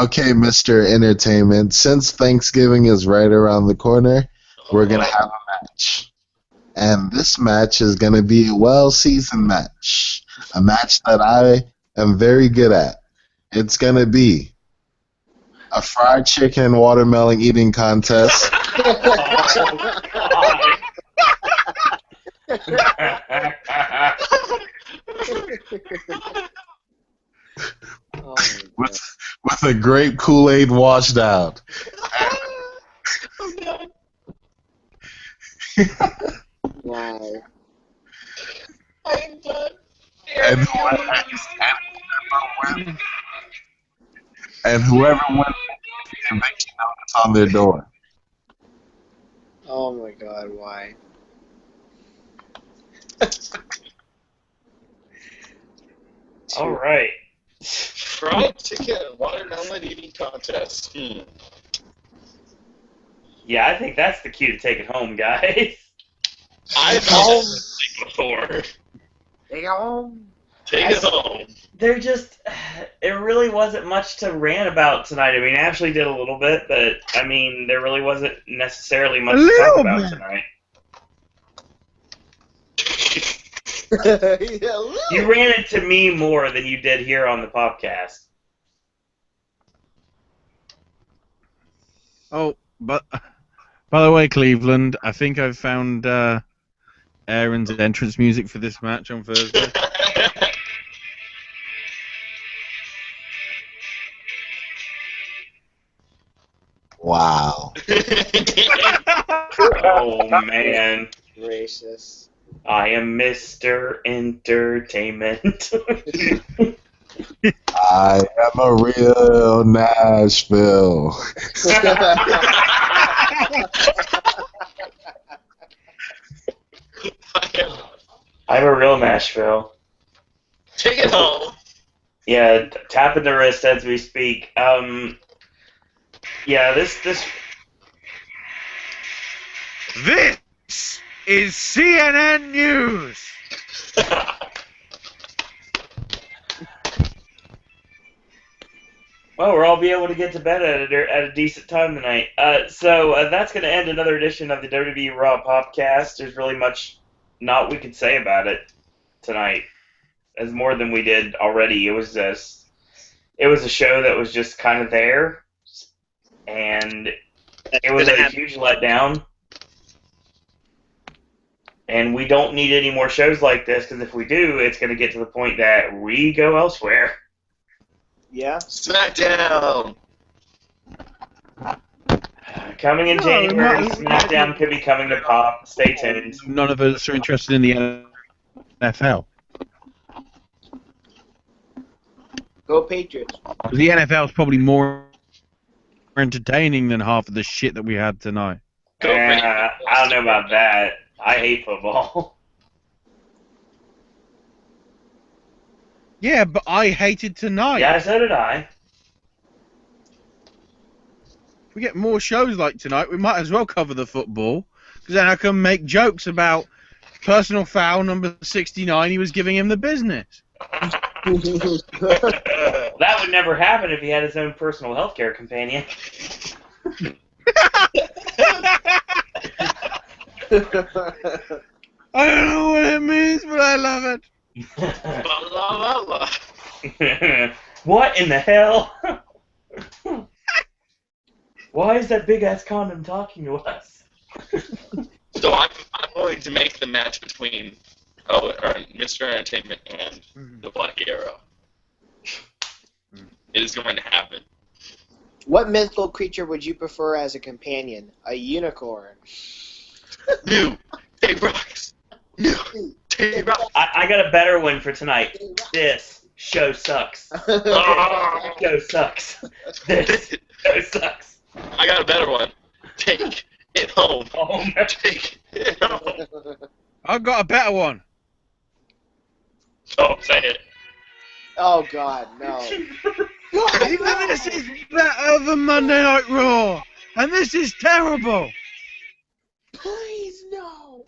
Okay, Mr. Entertainment, since Thanksgiving is right around the corner, we're going to have a match. And this match is going to be a well-seasoned match. A match that I am very good at. It's going to be a fried chicken watermelon eating contest. With a grape Kool-Aid washed out. Wow. I'm done. And whoever wins, conviction notice on their door. Oh my God, why? All right. Fried chicken and watermelon eating contest. Yeah, I think that's the cue to take it home, guys. I've heard this before. Take it home. Take it home. There just, it really wasn't much to rant about tonight. I mean, Ashley did a little bit, but I mean, there really wasn't necessarily much to talk about tonight. You ran into me more than you did here on the podcast. Oh, but by the way, Cleveland, I think I've found Aaron's entrance music for this match on Thursday. Wow. Oh, man. Gracious. I am Mr. Entertainment. I am a real Nashville. I'm a real Nashville. Take it home. Yeah, tapping the wrist as we speak. Yeah, this. This is CNN News. Well, we'll all be able to get to bed at a decent time tonight. So that's going to end another edition of the WWE Raw Popcast. There's really much not we could say about it tonight. As more than we did already. It was a show that was just kind of there, and it was a huge letdown. And we don't need any more shows like this, because if we do, it's going to get to the point that we go elsewhere. Yeah. SmackDown. Coming in January, SmackDown could be coming to Pop. Stay tuned. None of us are interested in the NFL. Go Patriots. The NFL is probably more entertaining than half of the shit that we had tonight. I don't know about that. I hate football. Yeah, but I hated tonight. Yeah, so did I. If we get more shows like tonight, we might as well cover the football, because then I can make jokes about personal foul number 69. He was giving him the business. That would never happen if he had his own personal healthcare companion. I don't know what it means, but I love it. What in the hell? Why is that big ass condom talking to us? So I'm going to make the match between Mr. Entertainment and the Black Arrow. It is going to happen. What mythical creature would you prefer as a companion? A unicorn. New. Hey, Rocks. New. Hey, Rocks. I got a better one for tonight. This. Show sucks. Oh, Show sucks. This show sucks. I got a better one. Take it home. Home. Take it home. I've got a better one. Don't say it. Oh God, no. Even this is better than Monday Night Raw, and this is terrible. Please no.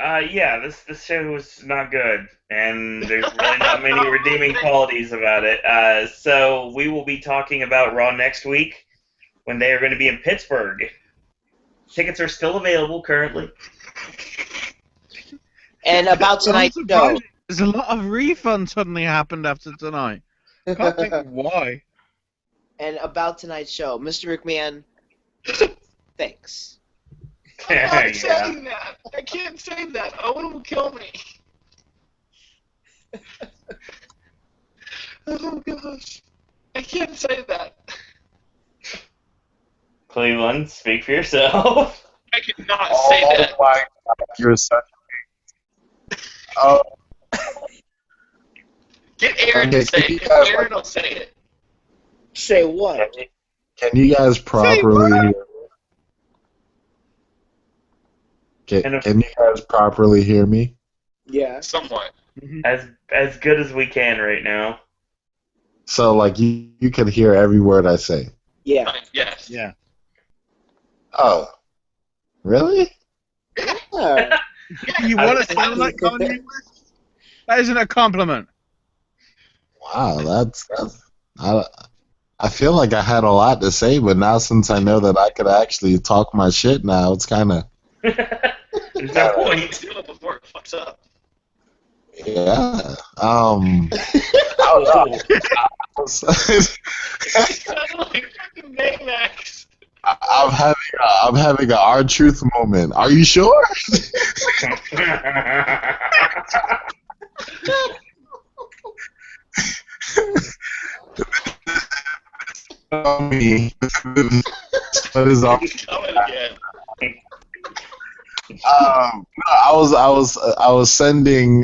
Yeah, this show was not good, and there's really not many redeeming qualities about it. So we will be talking about Raw next week when they are going to be in Pittsburgh. Tickets are still available currently. And about tonight's I'm show. surprised there's a lot of refunds suddenly happened after tonight. Can't think of why. And about tonight's show, Mr. McMahon, thanks. I'm not Yeah. saying that. I can't say that. Owen will kill me. Oh gosh. I can't say that. Cleveland, speak for yourself. I cannot say that. Oh my God, you're such a... Oh, Get Aaron to say it. Aaron will say it. Say what? can you guys properly hear me? Can you guys properly hear me? Yeah. Somewhat. As good as we can right now. So, like, you can hear every word I say. Yeah. Fine, yes. Yeah. Oh, really? Yeah. You want to sound like Kanye West? That isn't a compliment. Wow, that's I feel like I had a lot to say, but now since I know that I could actually talk my shit now, it's kind of... There's no point. Do it before it fucks up. Yeah. You sound like fucking Baymax. I'm having an R-Truth moment. Are you sure? Me. What is up? He's coming again. I was sending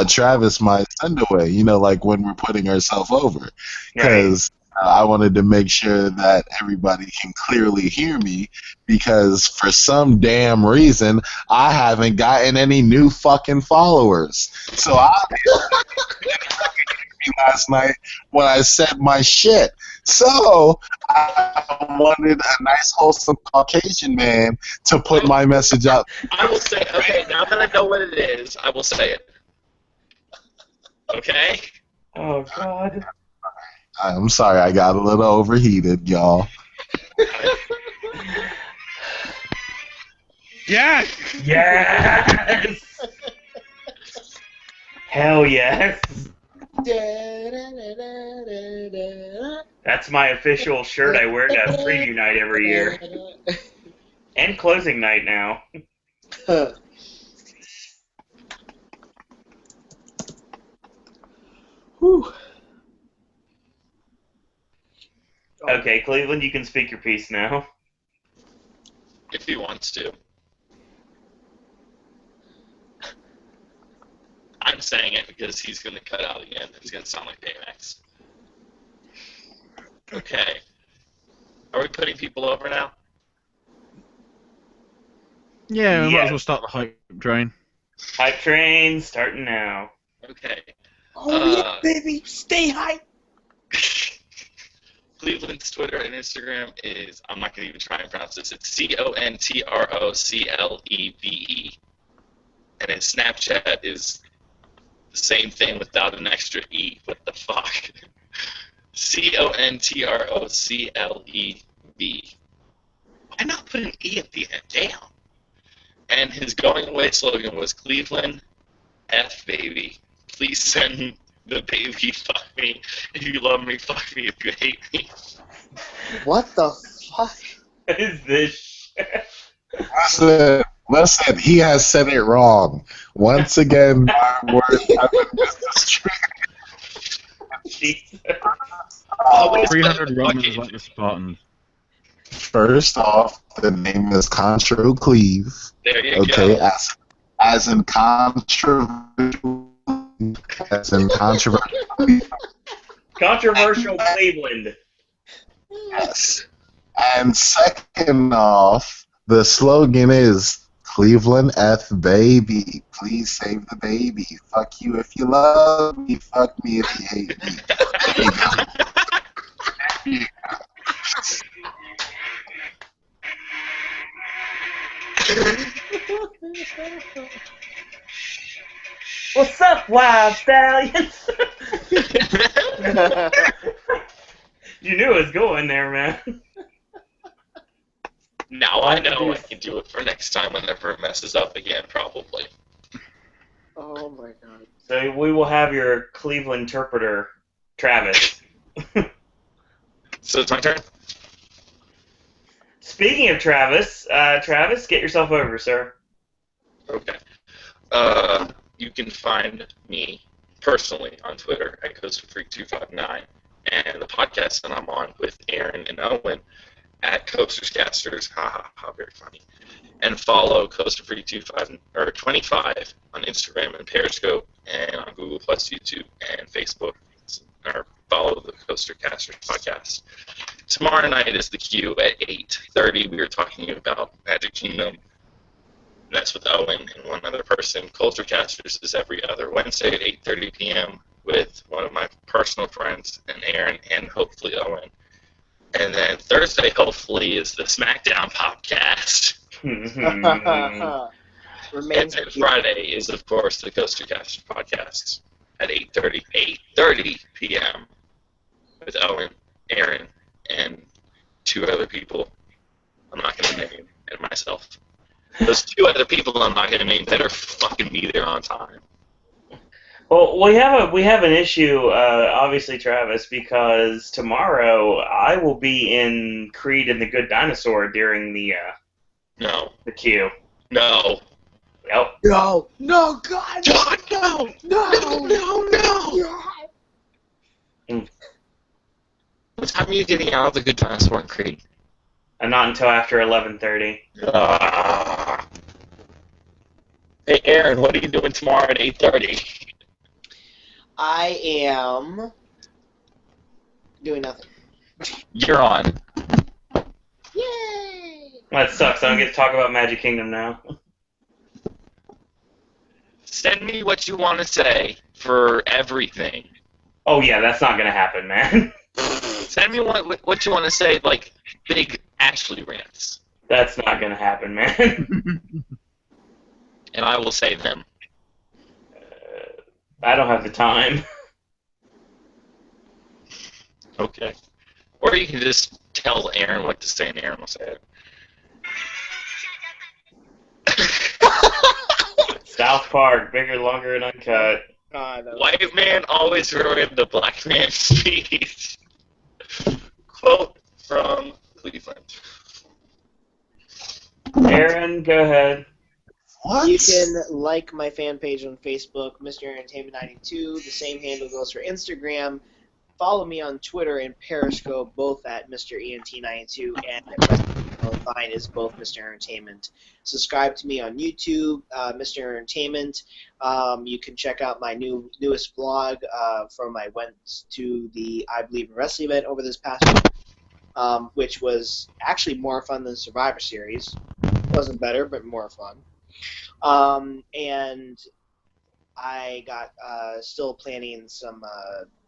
Travis my send away. You know, like when we're putting ourselves over, because I wanted to make sure that everybody can clearly hear me. Because for some damn reason, I haven't gotten any new fucking followers. So I last night when I said my shit. So I wanted a nice, wholesome Caucasian man to put my message out. I will say, okay, now that I know what it is, I will say it. Okay? Oh, God. I'm sorry, I got a little overheated, y'all. Yes! Yes! Hell yes! That's my official shirt I wear to preview night every year. And closing night now. Whew. Okay, Cleveland, you can speak your piece now. If he wants to. I'm saying it because he's going to cut out again. It's going to sound like Baymax. Okay. Are we putting people over now? Yeah, we might Yeah. as well start the hype train. Hype train starting now. Okay. Oh yeah, baby, stay hype. Cleveland's Twitter and Instagram is, I'm not going to even try and pronounce this, it's CONTROCLEVE. And his Snapchat is the same thing without an extra E. What the fuck? CONTROCLEV. Why not put an E at the end? Damn. And his going away slogan was Cleveland F baby. Please send the baby fuck me. If you love me, fuck me. If you hate me. What the fuck? What is this shit? Listen, he has said it wrong. Once again, my words have been misconstrued. Jesus. 300 Romans like the Spartans. First off, the name is Contro Cleve. There you Okay, go. As in controversial. As in controversial. Controversial Cleveland. Yes. And second off, the slogan is Cleveland F baby. Please save the baby. Fuck you if you love me. Fuck me if you hate me. There you go. There you go. What's up, wild stallions? You knew it was going there, man. Now I know I can do it for next time whenever it messes up again, probably. Oh my god. So we will have your Cleveland interpreter, Travis. So it's my turn? Speaking of Travis, Travis, get yourself over, sir. Okay. You can find me personally on Twitter at CoasterFreak259, and the podcast that I'm on with Aaron and Owen at CoastersCasters, haha, very funny. And follow CoasterFreak25 on Instagram and Periscope, and on Google Plus, YouTube, and Facebook. Or follow the CoasterCasters podcast. Tomorrow night is the queue at 8:30. We are talking about Magic Kingdom. That's with Owen and one other person. CultureCasters is every other Wednesday at 8:30 p.m. with one of my personal friends, and Aaron, and hopefully Owen. And then Thursday, hopefully, is the SmackDown Popcast. And then Friday is, of course, the CoasterCasters podcast at 8:30 p.m. with Owen, Aaron, and two other people. I'm not going to name, and myself. Those two other people I'm not going to name better fucking be there on time. Well, we have an issue, obviously, Travis, because tomorrow I will be in Creed and the Good Dinosaur during the queue. No. Yep. No, God, no. What time are you getting out of the Good Dinosaur in Creed? And not until after 11:30. Hey, Aaron, what are you doing tomorrow at 8:30? I am doing nothing. You're on. Yay! That sucks. I don't get to talk about Magic Kingdom now. Send me what you want to say for everything. Oh yeah, that's not gonna happen, man. Send me what you want to say, like big Ashley rants. That's not gonna happen, man. And I will say them. I don't have the time. Okay. Or you can just tell Aaron what to say, and Aaron will say it. South Park, bigger, longer, and uncut. White man always ruined the black man's speech. Quote from Cleveland. Aaron, go ahead. What? You can like my fan page on Facebook, Mr. Entertainment92. The same handle goes for Instagram. Follow me on Twitter and Periscope, both at Mr. ENT92, and mine is both Mr. Entertainment. Subscribe to me on YouTube, Mr. Entertainment. You can check out my newest blog from I went to the I Believe in Wrestling event over this past week, which was actually more fun than Survivor Series. It wasn't better, but more fun. And I got still planning some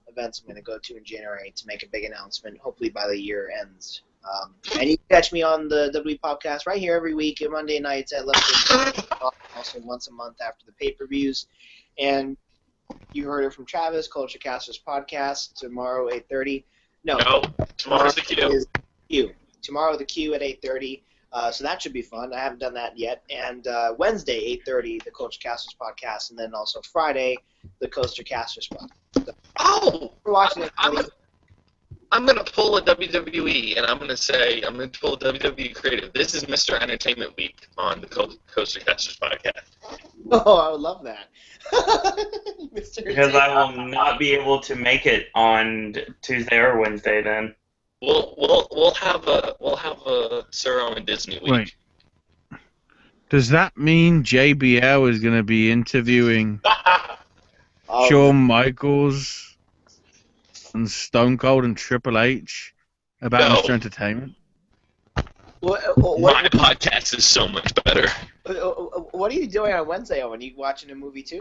events I'm going to go to in January to make a big announcement, hopefully by the year ends. And you can catch me on the WWE Popcast right here every week, Monday nights at 11 also once a month after the pay-per-views. And you heard it from Travis, Culture Casters Podcast, tomorrow 8:30. No, tomorrow's the queue. Tomorrow the queue at 8:30. So that should be fun. I haven't done that yet. And Wednesday, 8:30, the Culture Casters Podcast, and then also Friday, the Coaster Casters Podcast. Oh! We're watching it. I'm going to pull a WWE, and I'm going to pull a WWE creative. This is Mr. Entertainment Week on the Coaster Casters Podcast. Oh, I would love that. Because I will not be able to make it on Tuesday or Wednesday then. We'll have a Sir Owen Disney Week. Right. Does that mean JBL is going to be interviewing Shawn Michaels and Stone Cold and Triple H about No. Mr. Entertainment? My podcast is so much better. What are you doing on Wednesday, Owen? You watching a movie too?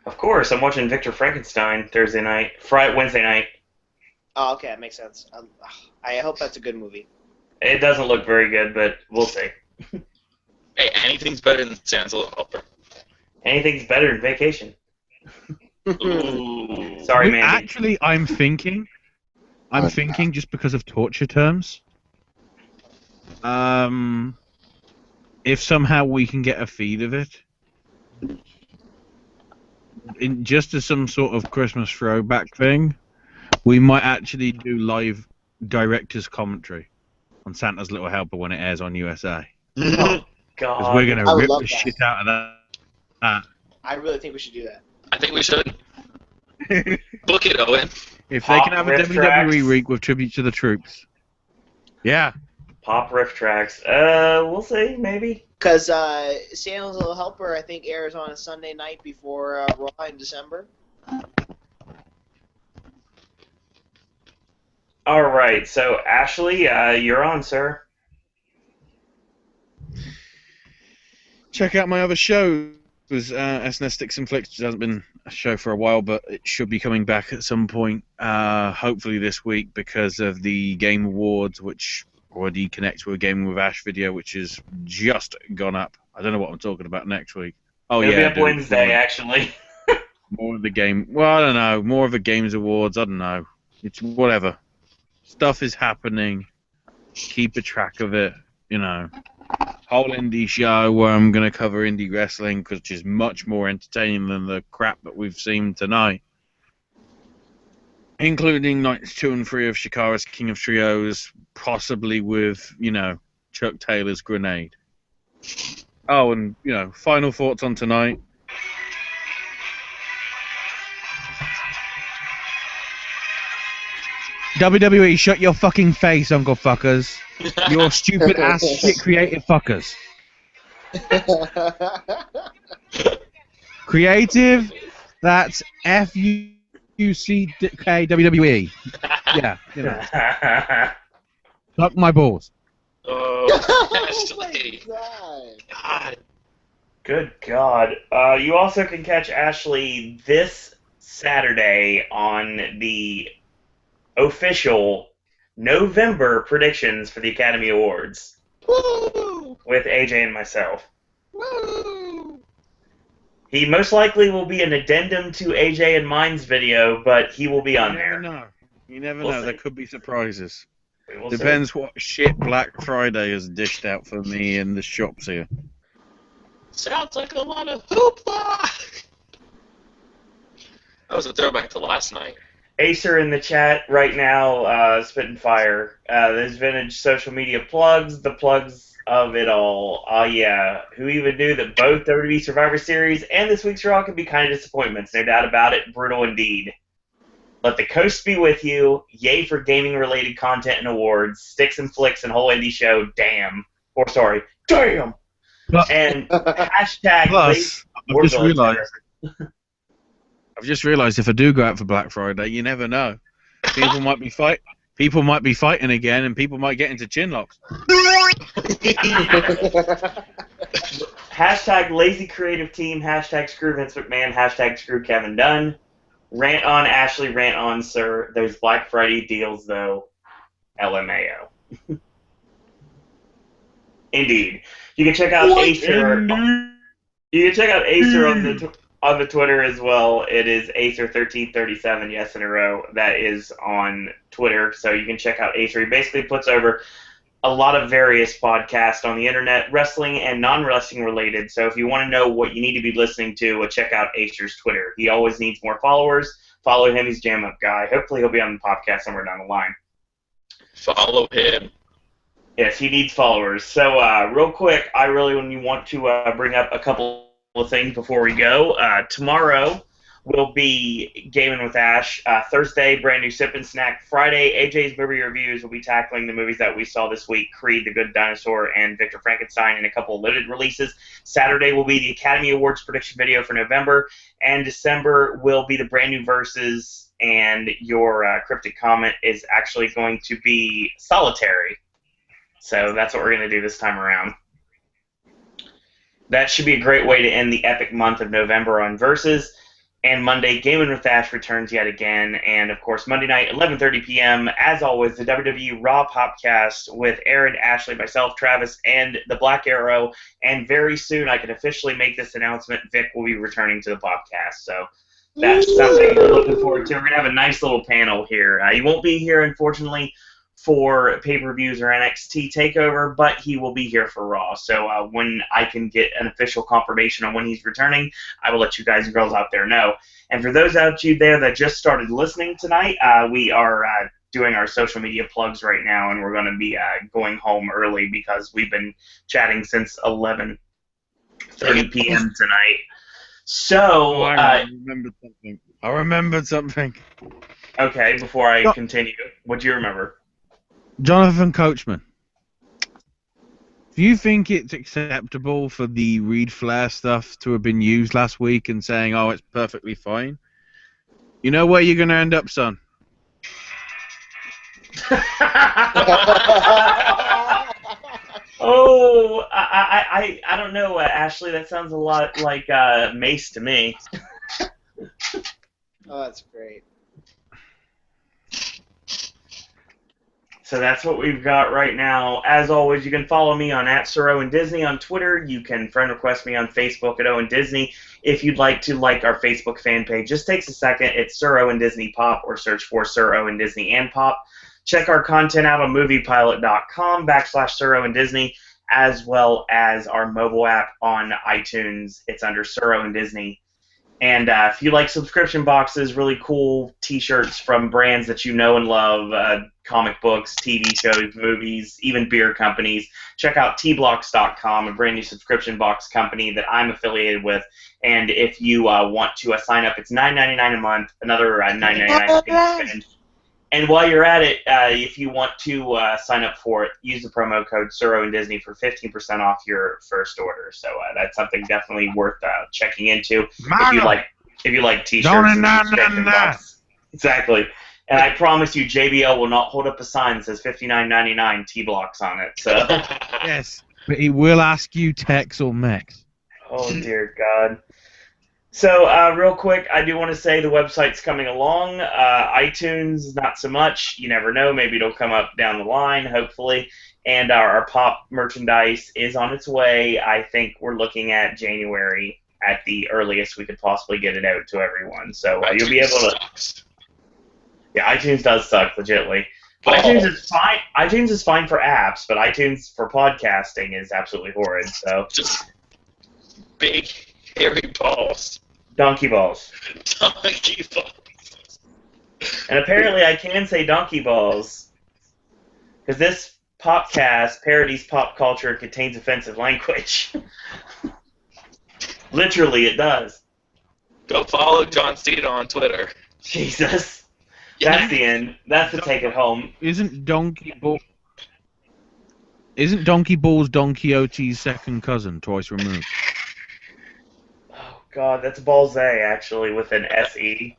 Of course, I'm watching Victor Frankenstein Wednesday night. Oh, okay, that makes sense. I hope that's a good movie. It doesn't look very good, but we'll see. Hey, anything's better than Santa's Little Helper. Anything's better than Vacation. Ooh. Sorry, man. Actually, I'm thinking just because of torture terms. If somehow we can get a feed of it, just as some sort of Christmas throwback thing, we might actually do live director's commentary on Santa's Little Helper when it airs on USA. Oh, Because God. we're going I to would rip love the that. shit out of that. I really think we should do that. I think we should. Book it, Owen. If they can have a Riff WWE tracks. week with tribute to the troops. Yeah. Pop riff tracks. We'll see, maybe. Because Santa's Little Helper, I think, airs on a Sunday night before Raw in December. All right, so Ashley, you're on, sir. Check out my other shows. SNS Sticks and Flicks, which hasn't been a show for a while, but it should be coming back at some point, hopefully this week, because of the Game Awards, which already connects with Gaming with Ash video, which has just gone up. I don't know what I'm talking about next week. Oh, It'll yeah. be up Wednesday, actually. More of the game. Well, I don't know. More of the Games Awards. I don't know. It's whatever. Stuff is happening. Keep a track of it. You know. Whole indie show where I'm going to cover indie wrestling, which is much more entertaining than the crap that we've seen tonight. Including nights 2 and 3 of Shikara's King of Trios, possibly with, you know, Chuck Taylor's Grenade. Oh, and, you know, final thoughts on tonight. WWE, shut your fucking face, Uncle Fuckers. Your stupid ass shit creative fuckers. Creative, that's F-U-C-K WWE. Yeah, you know. Suck my balls. Oh, Ashley. God. Good God. You also can catch Ashley this Saturday on the official November predictions for the Academy Awards. Woo! With AJ and myself. Woo! He most likely will be an addendum to AJ and mine's video, but he will be on there. You never We'll know. see. There could be surprises. We'll see. Depends what shit Black Friday has dished out for me in the shops here. Sounds like a lot of hoopla! That was a throwback to last night. Acer in the chat right now, spitting fire. There's vintage social media plugs, the plugs of it all. Yeah, who even knew that both WWE Survivor Series and this week's Raw could be kind of disappointments? No doubt about it. Brutal indeed. Let the coast be with you. Yay for gaming-related content and awards. Sticks and Flicks and whole indie show. Damn. Or sorry, damn. And hashtag. Plus, We're going I've just realised if I do go out for Black Friday, you never know. People might be fighting again, and people might get into chin locks. Hashtag lazy creative team. Hashtag screw Vince McMahon. Hashtag screw Kevin Dunn. Rant on Ashley. Rant on Sir. Those Black Friday deals, though. LMAO. Indeed. You can check out Acer. You can check out Acer on the Twitter as well. It is Acer1337, yes in a row. That is on Twitter, so you can check out Acer. He basically puts over a lot of various podcasts on the internet, wrestling and non-wrestling related. So if you want to know what you need to be listening to, check out Acer's Twitter. He always needs more followers. Follow him. He's a jam-up guy. Hopefully he'll be on the podcast somewhere down the line. Follow him. Yes, he needs followers. So real quick, I really want to bring up a couple of things before we go. Tomorrow will be Gaming with Ash. Thursday, brand new Sip and Snack. Friday, AJ's movie reviews. Will be tackling the movies that we saw this week, Creed, The Good Dinosaur, and Victor Frankenstein, and a couple of limited releases. Saturday will be the Academy Awards prediction video for November, and December will be the brand new Versus, and your cryptic comment is actually going to be Solitary. So that's what we're going to do this time around. That should be a great way to end the epic month of November on Versus. And Monday, Gaming with Ash returns yet again. And, of course, Monday night, 11:30 p.m., as always, the WWE Raw Popcast with Aaron, Ashley, myself, Travis, and the Black Arrow. And very soon, I can officially make this announcement, Vic will be returning to the podcast. So that's something we're looking forward to. We're going to have a nice little panel here. He won't be here, unfortunately, for pay-per-views or NXT TakeOver, but he will be here for Raw. So when I can get an official confirmation on when he's returning, I will let you guys and girls out there know. And for those out you there that just started listening tonight, we are doing our social media plugs right now, and we're going to be going home early because we've been chatting since 11:30 p.m. tonight. So I remembered something. Okay, before I continue, what do you remember? Jonathan Coachman, do you think it's acceptable for the Reed Flair stuff to have been used last week and saying, oh, it's perfectly fine? You know where you're going to end up, son? Oh, I don't know, Ashley. That sounds a lot like Mace to me. Oh, that's great. So that's what we've got right now. As always, you can follow me on @SirOwenDisney on Twitter. You can friend request me on Facebook at Owen Disney. If you'd like to like our Facebook fan page, just takes a second. It's Sir Owen Disney Pop, or search for Sir Owen Disney and Pop. Check our content out on moviepilot.com/Sir Owen Disney, as well as our mobile app on iTunes. It's under Sir Owen Disney. And if you like subscription boxes, really cool T-shirts from brands that you know and love, comic books, TV shows, movies, even beer companies, check out tblocks.com, a brand new subscription box company that I'm affiliated with. And if you want to sign up, it's $9.99 a month, another $9.99 to spend. And while you're at it, if you want to sign up for it, use the promo code SirOwenDisney for 15% off your first order. So that's something definitely worth checking into if you like T-shirts. Exactly. And I promise you, JBL will not hold up a sign that says $59.99 T-Blocks on it. So. Yes, but he will ask you Tex or Mex. Oh, dear God. So, real quick, I do want to say the website's coming along. iTunes, not so much. You never know. Maybe it'll come up down the line, hopefully. And our Pop merchandise is on its way. I think we're looking at January at the earliest we could possibly get it out to everyone. So you'll be able to... Yeah, iTunes does suck, legitimately. iTunes is fine. iTunes is fine for apps, but iTunes for podcasting is absolutely horrid. So just big hairy balls. Donkey balls. Donkey balls. And apparently I can say donkey balls because this podcast parodies pop culture and contains offensive language. Literally, it does. Go follow John Cena on Twitter. Jesus. That's the end. That's the take it home. Isn't Donkey Balls Don Quixote's second cousin, twice removed? Oh God, that's Balze actually with an SE.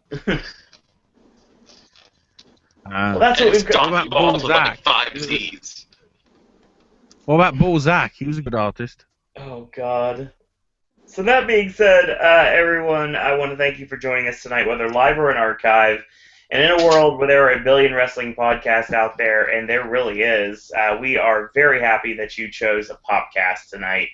Well, that's what we've got. Donkey Balls with like 5 Z's. What about Balzac? He was a good artist. Oh God. So that being said, everyone, I want to thank you for joining us tonight, whether live or in archive. And in a world where there are a billion wrestling podcasts out there, and there really is, we are very happy that you chose a Popcast tonight.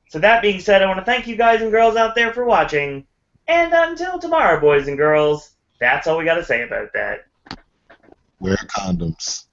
So that being said, I want to thank you guys and girls out there for watching. And until tomorrow, boys and girls, that's all we got to say about that. Wear condoms.